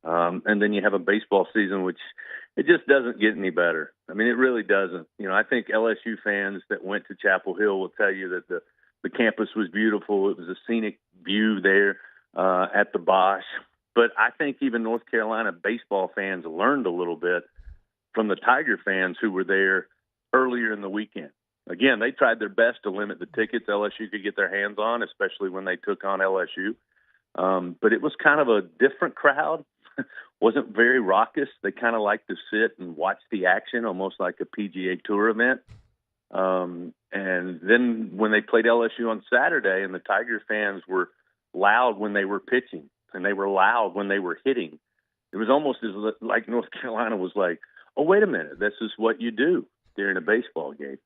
And then you have a baseball season, which it just doesn't get any better. I mean, it really doesn't. I think LSU fans that went to Chapel Hill will tell you that the campus was beautiful. It was a scenic view there at the Bosch. But I think even North Carolina baseball fans learned a little bit from the Tiger fans who were there earlier in the weekend. Again, they tried their best to limit the tickets LSU could get their hands on, especially when they took on LSU. But it was kind of a different crowd. Wasn't very raucous. They kind of liked to sit and watch the action, almost like a PGA Tour event. And then when they played LSU on Saturday, and the Tiger fans were loud when they were pitching, and they were loud when they were hitting, it was almost as like North Carolina was like, "Oh, wait a minute, this is what you do during a baseball game."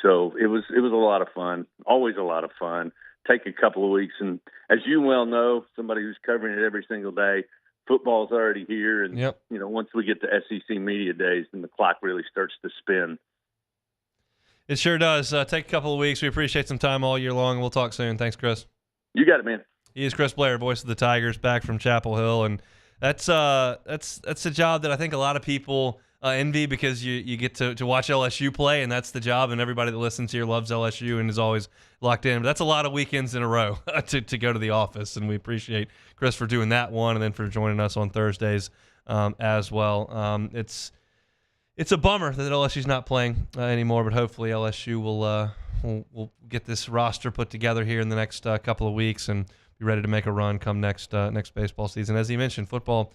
So it was a lot of fun. Always a lot of fun. Take a couple of weeks, and as you well know, somebody who's covering it every single day, football's already here, and once we get to SEC media days, then the clock really starts to spin. It sure does. Take a couple of weeks. We appreciate some time all year long. We'll talk soon. Thanks, Chris. You got it, man. He is Chris Blair, voice of the Tigers, back from Chapel Hill, and that's a job that I think a lot of people envy because you get to watch LSU play, and that's the job, and everybody that listens here loves LSU and is always locked in. But that's a lot of weekends in a row to go to the office, and we appreciate Chris for doing that one and then for joining us on Thursdays as well. It's a bummer that LSU's not playing anymore, but hopefully LSU will get this roster put together here in the next couple of weeks and be ready to make a run come next baseball season. As he mentioned, football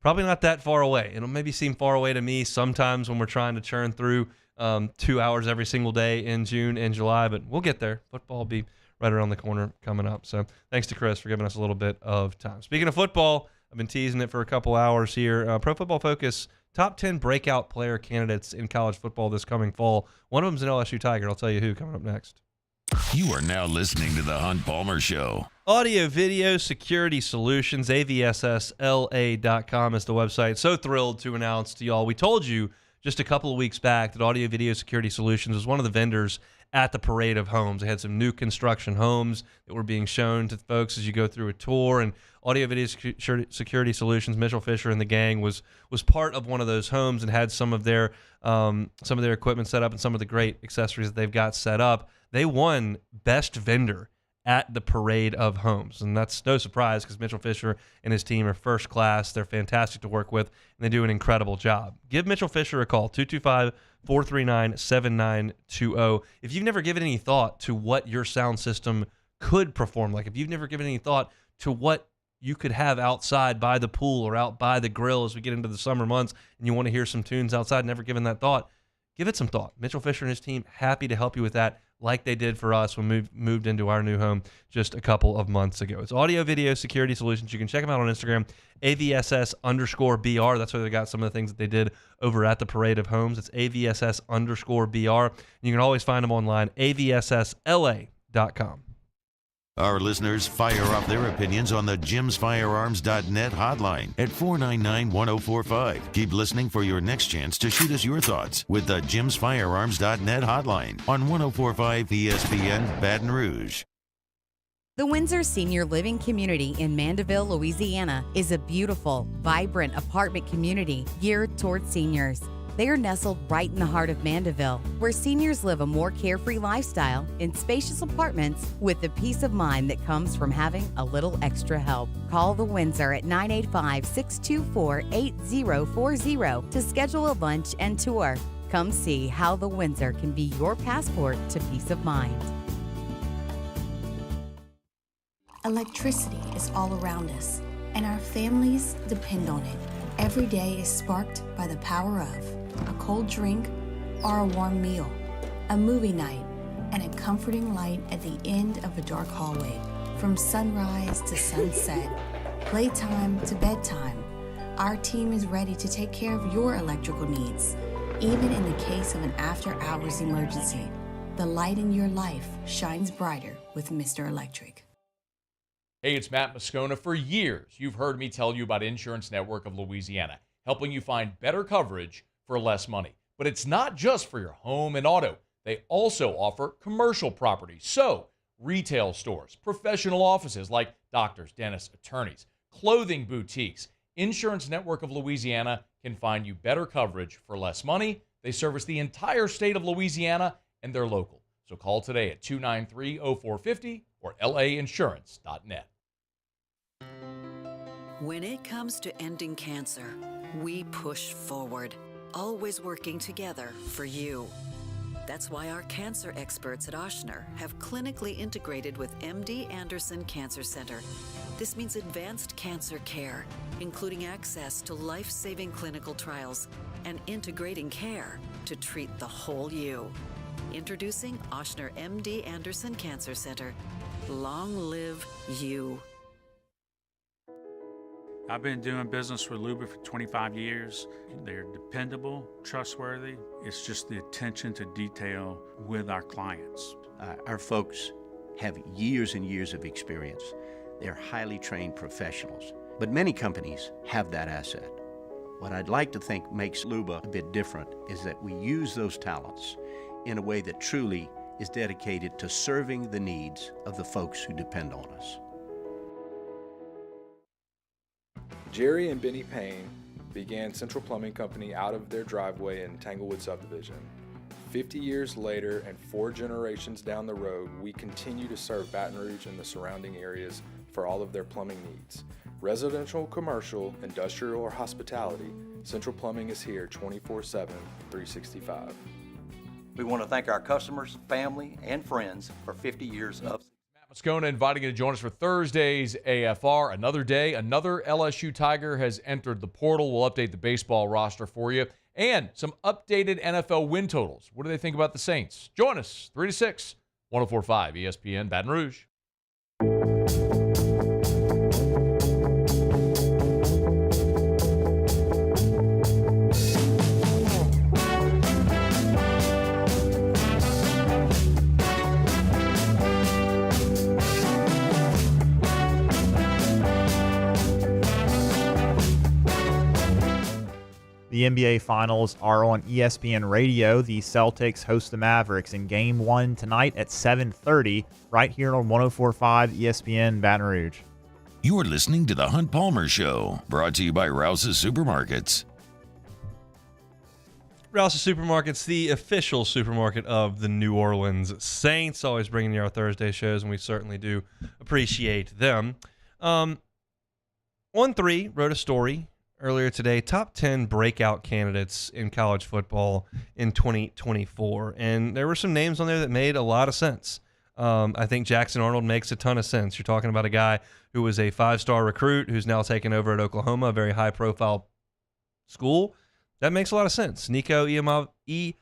probably not that far away. It'll maybe seem far away to me sometimes when we're trying to churn through 2 hours every single day in June and July, but we'll get there. Football will be right around the corner coming up. So thanks to Chris for giving us a little bit of time. Speaking of football, I've been teasing it for a couple hours here. Pro Football Focus, top 10 breakout player candidates in college football this coming fall. One of them's an LSU Tiger. I'll tell you who coming up next. You are now listening to The Hunt Palmer Show. Audio Video Security Solutions, avssla.com is the website. So thrilled to announce to y'all. We told you just a couple of weeks back that Audio Video Security Solutions was one of the vendors at the Parade of Homes. They had some new construction homes that were being shown to folks as you go through a tour, and Audio Video Security Solutions, Mitchell Fisher and the gang was part of one of those homes and had some of their equipment set up and some of the great accessories that they've got set up. They won Best Vendor at the Parade of Homes, and that's no surprise because Mitchell Fisher and his team are first class. They're fantastic to work with, and they do an incredible job. Give Mitchell Fisher a call, 225-439-7920. If you've never given any thought to what your sound system could perform like, if you've never given any thought to what you could have outside by the pool or out by the grill as we get into the summer months and you want to hear some tunes outside, never given that thought, give it some thought. Mitchell Fisher and his team, happy to help you with that, like they did for us when we moved into our new home just a couple of months ago. It's Audio Video Security Solutions. You can check them out on Instagram, AVSS_BR. That's where they got some of the things that they did over at the Parade of Homes. It's AVSS_BR. You can always find them online, avssla.com. Our listeners fire off their opinions on the jimsfirearms.net hotline at 499-1045. Keep listening for your next chance to shoot us your thoughts with the jimsfirearms.net hotline on 1045 ESPN Baton Rouge. The Windsor Senior Living Community in Mandeville, Louisiana is a beautiful, vibrant apartment community geared toward seniors. They are nestled right in the heart of Mandeville, where seniors live a more carefree lifestyle in spacious apartments with the peace of mind that comes from having a little extra help. Call the Windsor at 985-624-8040 to schedule a lunch and tour. Come see how the Windsor can be your passport to peace of mind. Electricity is all around us, and our families depend on it. Every day is sparked by the power of a cold drink or a warm meal, a movie night, and a comforting light at the end of a dark hallway. From sunrise to sunset, playtime to bedtime, our team is ready to take care of your electrical needs. Even in the case of an after-hours emergency, the light in your life shines brighter with Mr. Electric. Hey, it's Matt Moscona. For years, you've heard me tell you about Insurance Network of Louisiana, helping you find better coverage for less money. But it's not just for your home and auto. They also offer commercial property. So, retail stores, professional offices like doctors, dentists, attorneys, clothing boutiques. Insurance Network of Louisiana can find you better coverage for less money. They service the entire state of Louisiana, and they're local. So call today at 293-0450 or lainsurance.net. When it comes to ending cancer, we push forward, always working together for you. That's why our cancer experts at Ochsner have clinically integrated with MD Anderson Cancer Center. This means advanced cancer care, including access to life-saving clinical trials and integrating care to treat the whole you. Introducing Ochsner MD Anderson Cancer Center. Long live you. I've been doing business with Luba for 25 years. They're dependable, trustworthy. It's just the attention to detail with our clients. Our folks have years and years of experience. They're highly trained professionals, but many companies have that asset. What I'd like to think makes Luba a bit different is that we use those talents in a way that truly is dedicated to serving the needs of the folks who depend on us. Jerry and Benny Payne began Central Plumbing Company out of their driveway in Tanglewood subdivision. 50 years later and 4 generations down the road, we continue to serve Baton Rouge and the surrounding areas for all of their plumbing needs. Residential, commercial, industrial, or hospitality, Central Plumbing is here 24/7, 365. We want to thank our customers, family, and friends for 50 years of Moscona inviting you to join us for Thursday's AFR. Another day, another LSU Tiger has entered the portal. We'll update the baseball roster for you and some updated NFL win totals. What do they think about the Saints? Join us 3 to 6, 104.5 ESPN Baton Rouge. The NBA Finals are on ESPN Radio. The Celtics host the Mavericks in Game 1 tonight at 7:30, right here on 104.5 ESPN Baton Rouge. You are listening to The Hunt Palmer Show, brought to you by Rouse's Supermarkets. Rouse's Supermarkets, the official supermarket of the New Orleans Saints, always bringing you our Thursday shows, and we certainly do appreciate them. On3 wrote a story earlier today, top 10 breakout candidates in college football in 2024. And there were some names on there that made a lot of sense. I think Jackson Arnold makes a ton of sense. You're talking about a guy who was a 5-star recruit who's now taken over at Oklahoma, a very high-profile school. That makes a lot of sense. Nico Iamaleava.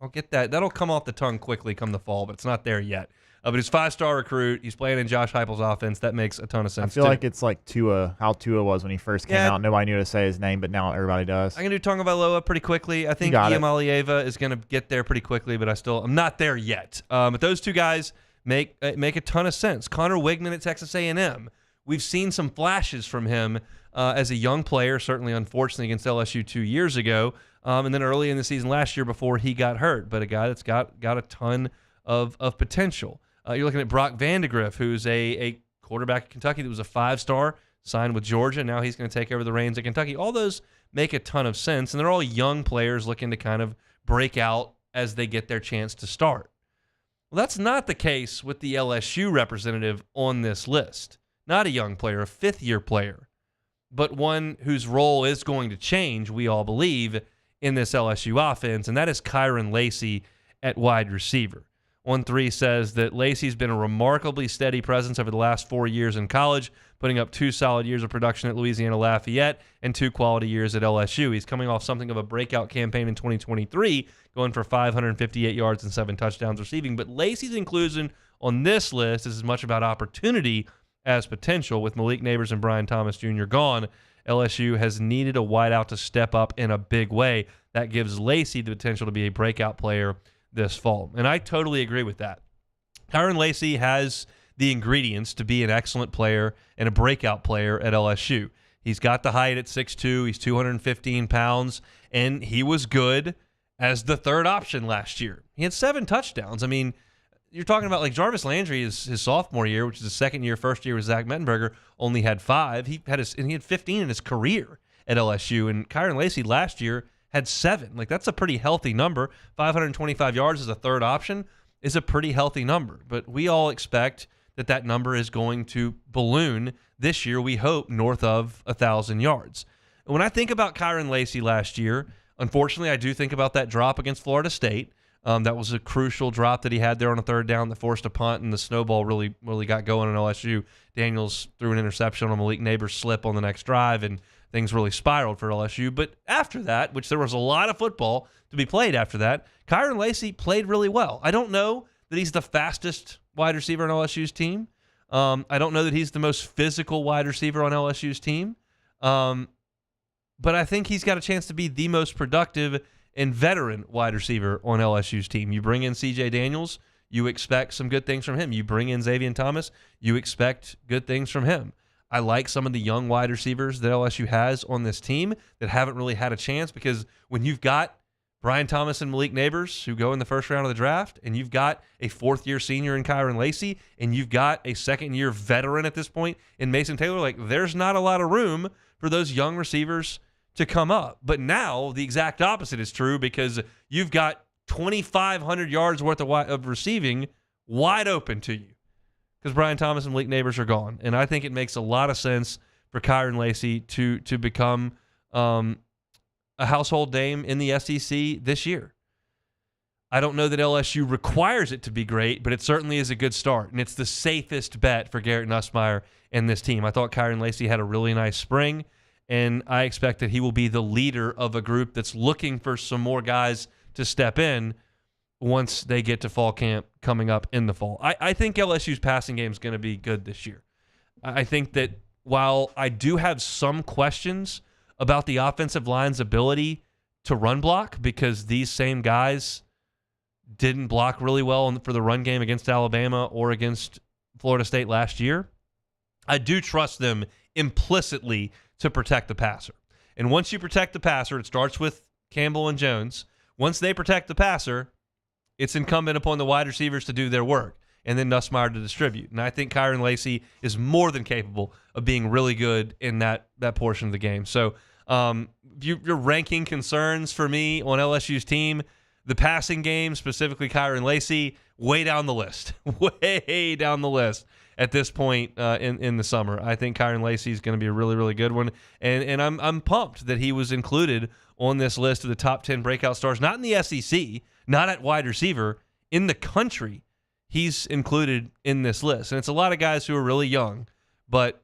I'll get that. That'll come off the tongue quickly come the fall, but it's not there yet. But he's a 5-star recruit. He's playing in Josh Heupel's offense. That makes a ton of sense. I feel like it's like Tua, how Tua was when he first came out. Nobody knew to say his name, but now everybody does. I'm going to do Tagovailoa pretty quickly. I think Iamaleava is going to get there pretty quickly, but I'm not there yet. But those two guys make a ton of sense. Connor Wigman at Texas A&M. We've seen some flashes from him as a young player, certainly unfortunately against LSU 2 years ago, and then early in the season last year before he got hurt. But a guy that's got a ton of potential. You're looking at Brock Vandegrift, who's a quarterback at Kentucky that was a 5-star, signed with Georgia. Now he's going to take over the reins at Kentucky. All those make a ton of sense, and they're all young players looking to kind of break out as they get their chance to start. Well, that's not the case with the LSU representative on this list. Not a young player, a 5th-year player, but one whose role is going to change, we all believe, in this LSU offense, and that is Kyron Lacey at wide receiver. On3 says that Lacey's been a remarkably steady presence over the last 4 years in college, putting up 2 solid years of production at Louisiana Lafayette and 2 quality years at LSU. He's coming off something of a breakout campaign in 2023, going for 558 yards and 7 touchdowns receiving. But Lacey's inclusion on this list is as much about opportunity as potential. With Malik Neighbors and Brian Thomas Jr. gone, LSU has needed a wideout to step up in a big way. That gives Lacey the potential to be a breakout player this fall. And I totally agree with that. Kyron Lacey has the ingredients to be an excellent player and a breakout player at LSU. He's got the height at 6'2". He's 215 pounds, and he was good as the third option last year. He had 7 touchdowns. I mean, you're talking about like Jarvis Landry is his sophomore year, which is his second year. First year with Zach Mettenberger, only had 5. He had 15 in his career at LSU, and Kyron Lacy last year had 7. Like, that's a pretty healthy number. 525 yards as a third option is a pretty healthy number. But we all expect that number is going to balloon this year, we hope, north of 1,000 yards. And when I think about Kyron Lacy last year, unfortunately, I do think about that drop against Florida State. That was a crucial drop that he had there on a third down that forced a punt, and the snowball really got going in LSU. Daniels threw an interception on Malik Neighbors' slip on the next drive, and things really spiraled for LSU. But after that, which there was a lot of football to be played after that, Kyron Lacy played really well. I don't know that he's the fastest wide receiver on LSU's team. I don't know that he's the most physical wide receiver on LSU's team. But I think he's got a chance to be the most productive and veteran wide receiver on LSU's team. You bring in C.J. Daniels, you expect some good things from him. You bring in Xavier Thomas, you expect good things from him. I like some of the young wide receivers that LSU has on this team that haven't really had a chance, because when you've got Brian Thomas and Malik Neighbors, who go in the first round of the draft, and you've got a fourth-year senior in Kyron Lacy, and you've got a second-year veteran at this point in Mason Taylor, like, there's not a lot of room for those young receivers to come up. But now the exact opposite is true, because you've got 2,500 yards worth of receiving wide open to you, because Brian Thomas and Malik Neighbors are gone. And I think it makes a lot of sense for Kyron Lacy to become a household name in the SEC this year. I don't know that LSU requires it to be great, but it certainly is a good start, and it's the safest bet for Garrett Nussmeier and this team. I thought Kyron Lacy had a really nice spring, and I expect that he will be the leader of a group that's looking for some more guys to step in once they get to fall camp coming up in the fall. I think LSU's passing game is going to be good this year. I think that while I do have some questions about the offensive line's ability to run block, because these same guys didn't block really well for the run game against Alabama or against Florida State last year, I do trust them implicitly to protect the passer. And once you protect the passer, it starts with Campbell and Jones. Once they protect the passer, it's incumbent upon the wide receivers to do their work, and then Nussmeier to distribute. And I think Kyron Lacy is more than capable of being really good in that portion of the game. So you're ranking concerns for me on LSU's team, the passing game, specifically Kyron Lacy, way down the list. Way down the list at this point in the summer. I think Kyron Lacy is going to be a really, really good one. And I'm pumped that he was included on this list of the top 10 breakout stars, not in the SEC, not at wide receiver, in the country. He's included in this list. And it's a lot of guys who are really young, but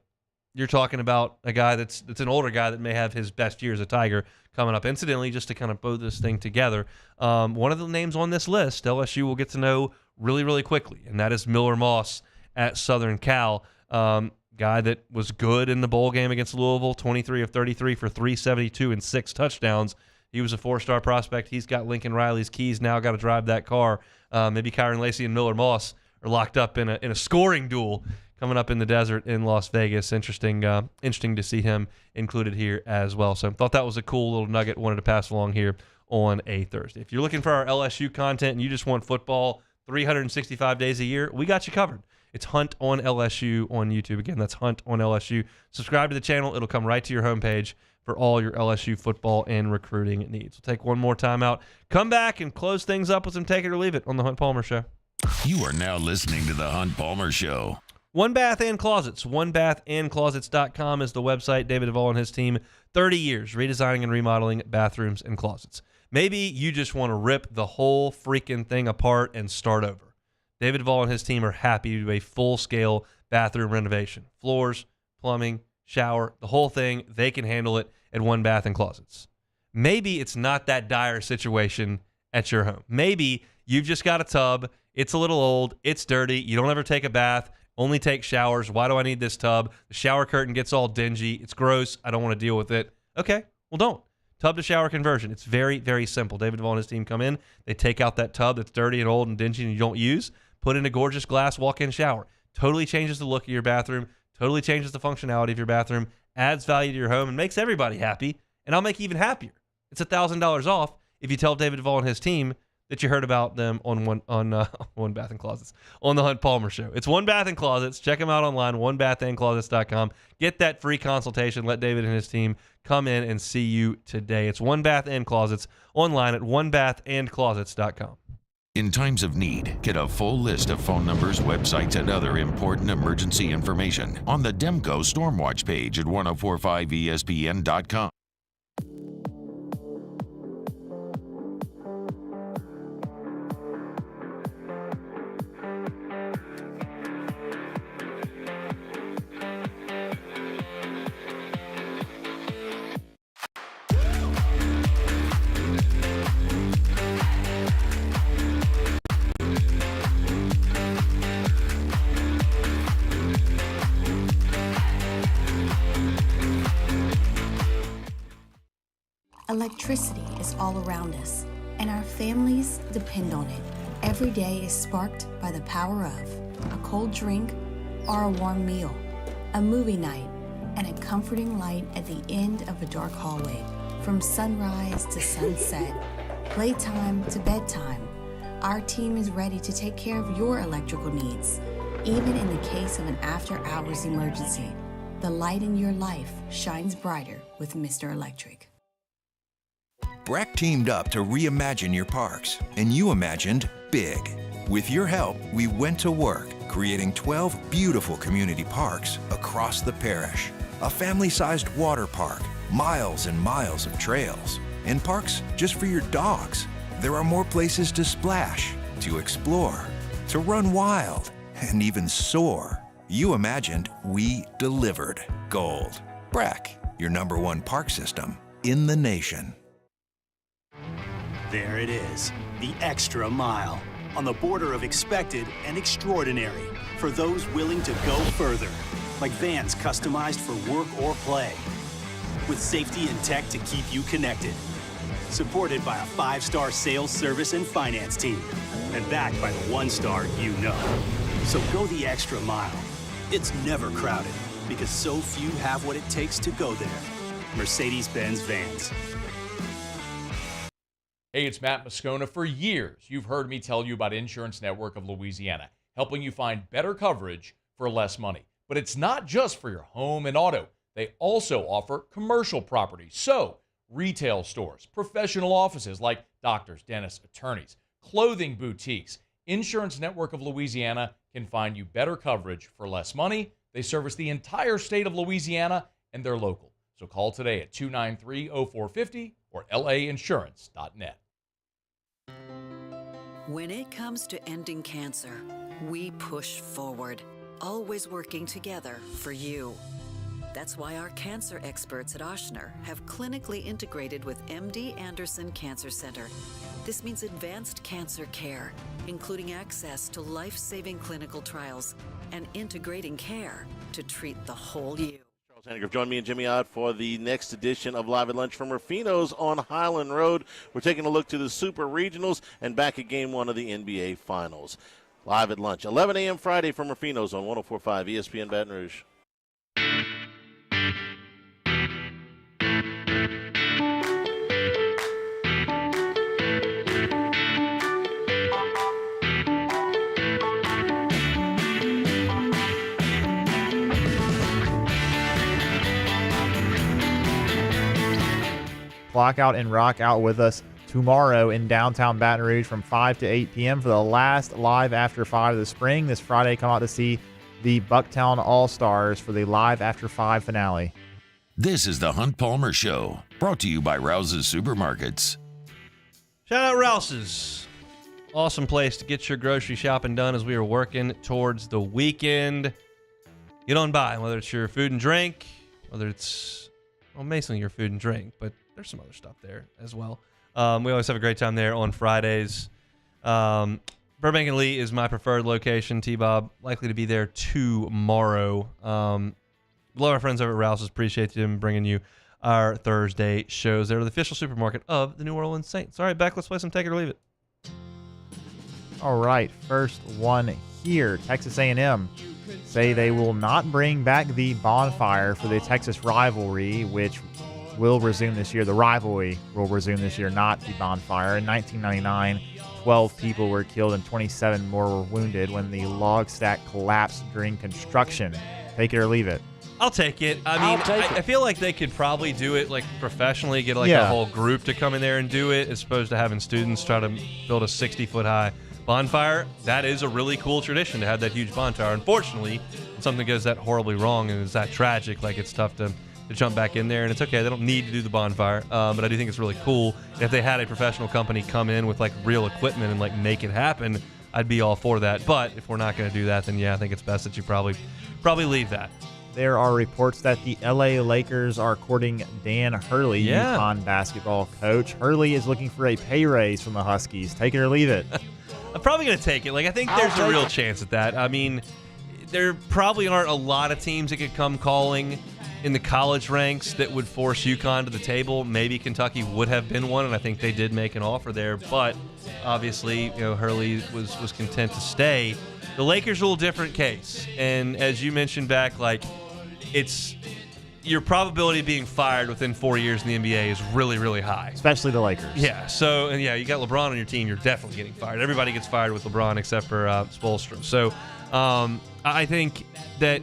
you're talking about a guy that's an older guy that may have his best year as a Tiger coming up. Incidentally, just to kind of put this thing together, one of the names on this list, LSU will get to know really, really quickly, and that is Miller Moss at Southern Cal. Guy that was good in the bowl game against Louisville, 23 of 33 for 372 and 6 touchdowns. He was a 4-star prospect. He's got Lincoln Riley's keys now, got to drive that car. Maybe Kyron Lacy and Miller Moss are locked up in a scoring duel coming up in the desert in Las Vegas. Interesting to see him included here as well. So I thought that was a cool little nugget. Wanted to pass along here on a Thursday. If you're looking for our LSU content and you just want football 365 days a year, we got you covered. It's Hunt on LSU on YouTube. Again, that's Hunt on LSU. Subscribe to the channel. It'll come right to your homepage for all your LSU football and recruiting needs. We'll take one more time out, come back, and close things up with some Take It or Leave It on The Hunt Palmer Show. You are now listening to The Hunt Palmer Show. One Bath and Closets. OneBathAndClosets.com is the website. David Duvall and his team, 30 years redesigning and remodeling bathrooms and closets. Maybe you just want to rip the whole freaking thing apart and start over. David Duvall and his team are happy to do a full-scale bathroom renovation. Floors, plumbing, shower, the whole thing. They can handle it at One Bath and Closets. Maybe it's not that dire situation at your home. Maybe you've just got a tub. It's a little old. It's dirty. You don't ever take a bath. Only take showers. Why do I need this tub? The shower curtain gets all dingy. It's gross. I don't want to deal with it. Okay, well, don't. Tub to shower conversion. It's very, very simple. David Duvall and his team come in. They take out that tub that's dirty and old and dingy and you don't use. Put in a gorgeous glass walk-in shower. Totally changes the look of your bathroom, totally changes the functionality of your bathroom, adds value to your home, and makes everybody happy. And I'll make you even happier. It's $1,000 off if you tell David Duvall and his team that you heard about them on One Bath and Closets on the Hunt Palmer Show. It's One Bath and Closets. Check them out online, onebathandclosets.com. Get that free consultation. Let David and his team come in and see you today. It's One Bath and Closets online at onebathandclosets.com. In times of need, get a full list of phone numbers, websites, and other important emergency information on the Demco Stormwatch page at 1045ESPN.com. Electricity is all around us, and our families depend on it. Every day is sparked by the power of a cold drink or a warm meal, a movie night, and a comforting light at the end of a dark hallway. From sunrise to sunset, playtime to bedtime, our team is ready to take care of your electrical needs. Even in the case of an after-hours emergency, the light in your life shines brighter with Mr. Electric. Breck teamed up to reimagine your parks, and you imagined big. With your help, we went to work, creating 12 beautiful community parks across the parish. A family-sized water park, miles and miles of trails, and parks just for your dogs. There are more places to splash, to explore, to run wild, and even soar. You imagined, we delivered. Gold. Breck, your #1 park system in the nation. There it is, the extra mile, on the border of expected and extraordinary, for those willing to go further, like vans customized for work or play, with safety and tech to keep you connected, supported by a 5-star sales, service, and finance team, and backed by the 1-star you know. So go the extra mile. It's never crowded, because so few have what it takes to go there. Mercedes-Benz Vans. Hey, it's Matt Moscona. For years, you've heard me tell you about Insurance Network of Louisiana, helping you find better coverage for less money. But it's not just for your home and auto. They also offer commercial property. So, retail stores, professional offices like doctors, dentists, attorneys, clothing boutiques. Insurance Network of Louisiana can find you better coverage for less money. They service the entire state of Louisiana, and they're local. So call today at 293-0450 or lainsurance.net. When it comes to ending cancer, we push forward, always working together for you. That's why our cancer experts at Ochsner have clinically integrated with MD Anderson Cancer Center. This means advanced cancer care, including access to life-saving clinical trials and integrating care to treat the whole you. Join me and Jimmy Ott for the next edition of Live at Lunch from Rufino's on Highland Road. We're taking a look to the Super Regionals and back at Game 1 of the NBA Finals. Live at Lunch, 11 a.m. Friday from Rufino's on 104.5 ESPN Baton Rouge. Clock out and rock out with us tomorrow in downtown Baton Rouge from 5 to 8 p.m. for the last Live After 5 of the spring. This Friday, come out to see the Bucktown All-Stars for the Live After 5 finale. This is the Hunt Palmer Show, brought to you by Rouse's Supermarkets. Shout out Rouse's. Awesome place to get your grocery shopping done as we are working towards the weekend. Get on by, whether it's your food and drink, whether it's, well, mainly your food and drink, but there's some other stuff there as well. We always have a great time there on Fridays. Burbank and Lee is my preferred location. T-Bob, likely to be there tomorrow. Love our friends over at Rouse's. Appreciate them bringing you our Thursday shows. They're the official supermarket of the New Orleans Saints. All right, back. Let's play some Take It or Leave It. All right, first one here. Texas A&M say they will not bring back the bonfire for the Texas rivalry, which will resume this year. The rivalry will resume this year, not the bonfire. In 1999, 12 people were killed and 27 more were wounded when the log stack collapsed during construction. Take it or leave it. I'll take it. I feel like they could probably do it like professionally, get like a whole group to come in there and do it, as opposed to having students try to build a 60-foot high bonfire. That is a really cool tradition to have that huge bonfire. Unfortunately, when something goes that horribly wrong and is that tragic, like it's tough to jump back in there, and it's okay. They don't need to do the bonfire, but I do think it's really cool. If they had a professional company come in with like real equipment and like make it happen, I'd be all for that. But if we're not going to do that, then yeah, I think it's best that you probably leave that. There are reports that the LA Lakers are courting Dan Hurley, UConn basketball coach. Hurley is looking for a pay raise from the Huskies. Take it or leave it. I'm probably going to take it. Like, I think there's a real chance at that. I mean, there probably aren't a lot of teams that could come calling in the college ranks that would force UConn to the table. Maybe Kentucky would have been one, and I think they did make an offer there. But obviously, Hurley was content to stay. The Lakers are a little different case. And as you mentioned back, like, it's your probability of being fired within 4 years in the NBA is really, really high. Especially the Lakers. Yeah. So, and yeah, you got LeBron on your team, you're definitely getting fired. Everybody gets fired with LeBron except for Spoelstra. So I think that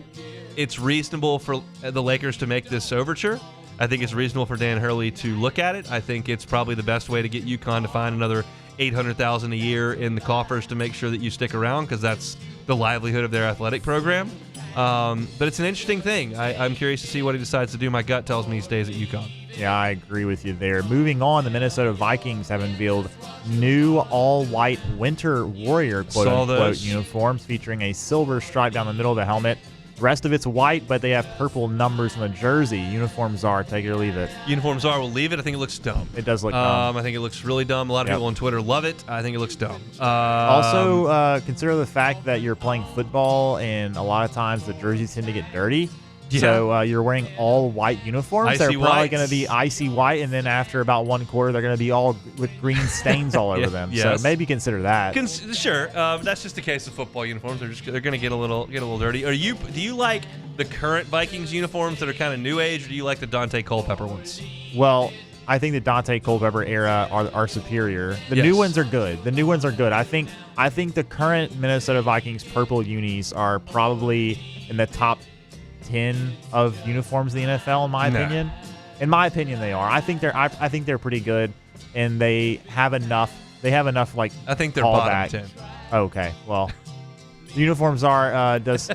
it's reasonable for the Lakers to make this overture. I think it's reasonable for Dan Hurley to look at it. I think it's probably the best way to get UConn to find another $800,000 a year in the coffers to make sure that you stick around, because that's the livelihood of their athletic program. But it's an interesting thing. I'm curious to see what he decides to do. My gut tells me he stays at UConn. Yeah, I agree with you there. Moving on, the Minnesota Vikings have unveiled new all-white Winter Warrior quote-unquote uniforms featuring a silver stripe down the middle of the helmet. The rest of it's white, but they have purple numbers on the jersey. Uniforms are, take it or leave it. Uniforms are, we'll leave it. I think it looks dumb. It does look dumb. I think it looks really dumb. A lot of people on Twitter love it. I think it looks dumb. Also, consider the fact that you're playing football, and a lot of times the jerseys tend to get dirty. Yeah. So you're wearing all white uniforms. They're probably going to be icy white, and then after about one quarter, they're going to be all with green stains all over them. Yes. So maybe consider that. Sure, that's just the case of football uniforms. They're going to get a little dirty. Do you like the current Vikings uniforms that are kind of new age, or do you like the Dante Culpepper ones? Well, I think the Dante Culpepper era are superior. The new ones are good. I think the current Minnesota Vikings purple unis are probably in the top 10 of uniforms in the NFL, in my opinion. In my opinion, they are. I think they're pretty good, and they have enough. Like, I think they're bottom 10. Okay, well, the uniforms are does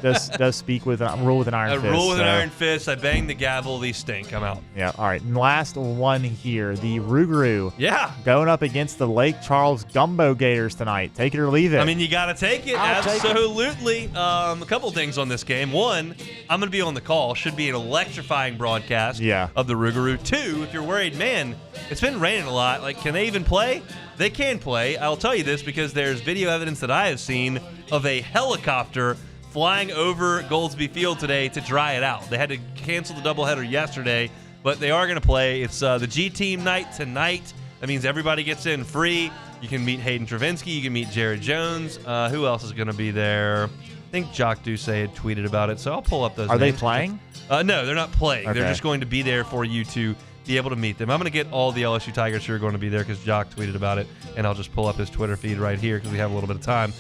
speak with rule with an iron fist. Rule with an iron fist. I bang the gavel. These stink. I'm out. Yeah. All right. And last one here, the Rougarou. Yeah. Going up against the Lake Charles Gumbo Gators tonight. Take it or leave it. I mean, you got to take it. Absolutely. A couple things on this game. One, I'm going to be on the call. Should be an electrifying broadcast of the Rougarou. Two, if you're worried, man, it's been raining a lot. Like, can they even play? They can play. I'll tell you this because there's video evidence that I have seen of a helicopter flying over Goldsby Field today to dry it out. They had to cancel the doubleheader yesterday, but they are going to play. It's the G Team night tonight. That means everybody gets in free. You can meet Hayden Travinsky. You can meet Jared Jones. Who else is going to be there? I think Jacques Doucet had tweeted about it, so I'll pull up those names. Are they playing? No, they're not playing. Okay. They're just going to be there for you to be able to meet them. I'm going to get all the LSU Tigers who are going to be there because Jock tweeted about it, and I'll just pull up his Twitter feed right here because we have a little bit of time.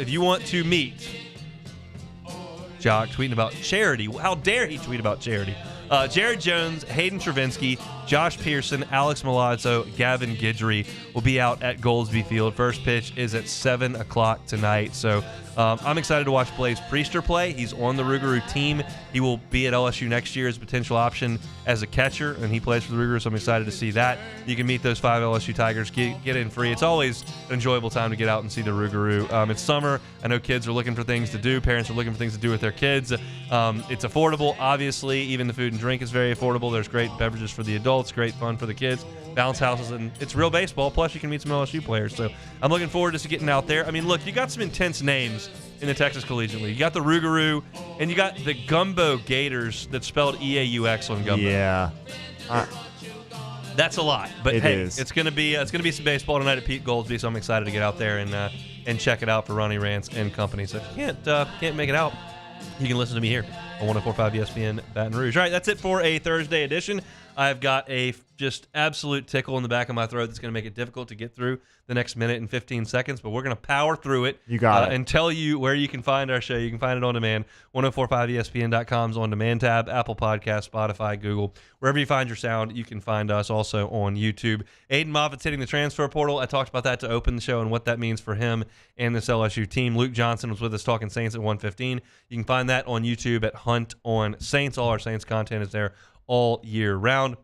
If you want to meet Jock tweeting about charity, how dare he tweet about charity? Jared Jones, Hayden Travinsky, Josh Pearson, Alex Milazzo, Gavin Guidry will be out at Goldsby Field. First pitch is at 7 o'clock tonight. So I'm excited to watch Blaze Priester play. He's on the Rougarou team. He will be at LSU next year as a potential option as a catcher, and he plays for the Rougarou, so I'm excited to see that. You can meet those 5 LSU Tigers, get in free. It's always an enjoyable time to get out and see the Rougarou. It's summer. I know kids are looking for things to do. Parents are looking for things to do with their kids. It's affordable, obviously. Even the food and drink is very affordable. There's great beverages for the adults, great fun for the kids, bounce houses, and it's real baseball. Plus, you can meet some LSU players. So I'm looking forward to getting out there. I mean, look, you got some intense names in the Texas Collegiate League. You got the Rougarou, and you got the Gumbo Gators that's spelled E-A-U-X on Gumbo. Yeah. That's a lot. But hey, is. it's gonna be some baseball tonight at Pete Goldsby, so I'm excited to get out there and check it out for Ronnie Rance and company. So if you can't make it out, you can listen to me here on 104.5 ESPN Baton Rouge. All right, that's it for a Thursday edition. I've got a just absolute tickle in the back of my throat that's going to make it difficult to get through the next minute and 15 seconds, but we're going to power through it. You got it. And tell you where you can find our show. You can find it on demand. 1045ESPN.com's on demand tab, Apple Podcasts, Spotify, Google. Wherever you find your sound, you can find us also on YouTube. Aiden Moffett's hitting the transfer portal. I talked about that to open the show and what that means for him and this LSU team. Luke Johnson was with us talking Saints at 1:15. You can find that on YouTube at Hunt on Saints. All our Saints content is there all year round.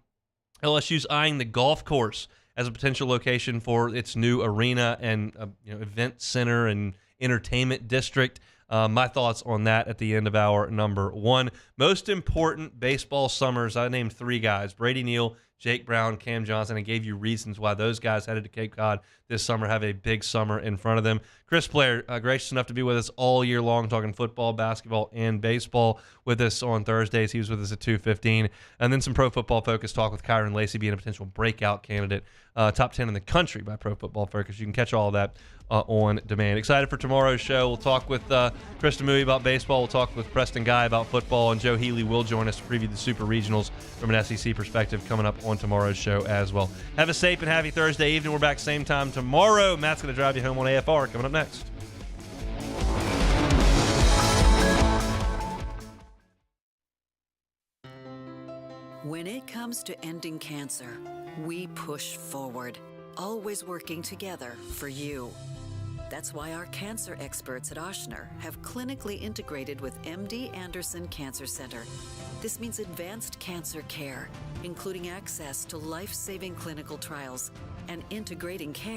LSU's eyeing the golf course as a potential location for its new arena and event center and entertainment district. My thoughts on that at the end of hour number 1. Most important baseball summers, I named 3 guys: Brady Neal, Jake Brown, Cam Johnson. I gave you reasons why those guys headed to Cape Cod this summer have a big summer in front of them. Chris Blair, gracious enough to be with us all year long, talking football, basketball, and baseball with us on Thursdays. He was with us at 2:15. And then some Pro Football Focus talk with Kyron Lacey being a potential breakout candidate, top 10 in the country by Pro Football Focus. You can catch all of that on demand. Excited for tomorrow's show. We'll talk with Krista Mui about baseball. We'll talk with Preston Guy about football. And Joe Healy will join us to preview the Super Regionals from an SEC perspective coming up on tomorrow's show as well. Have a safe and happy Thursday evening. We're back same time tomorrow. Matt's going to drive you home on AFR coming up next. When it comes to ending cancer, we push forward, always working together for you. That's why our cancer experts at Ochsner have clinically integrated with MD Anderson Cancer Center. This means advanced cancer care, including access to life-saving clinical trials and integrating care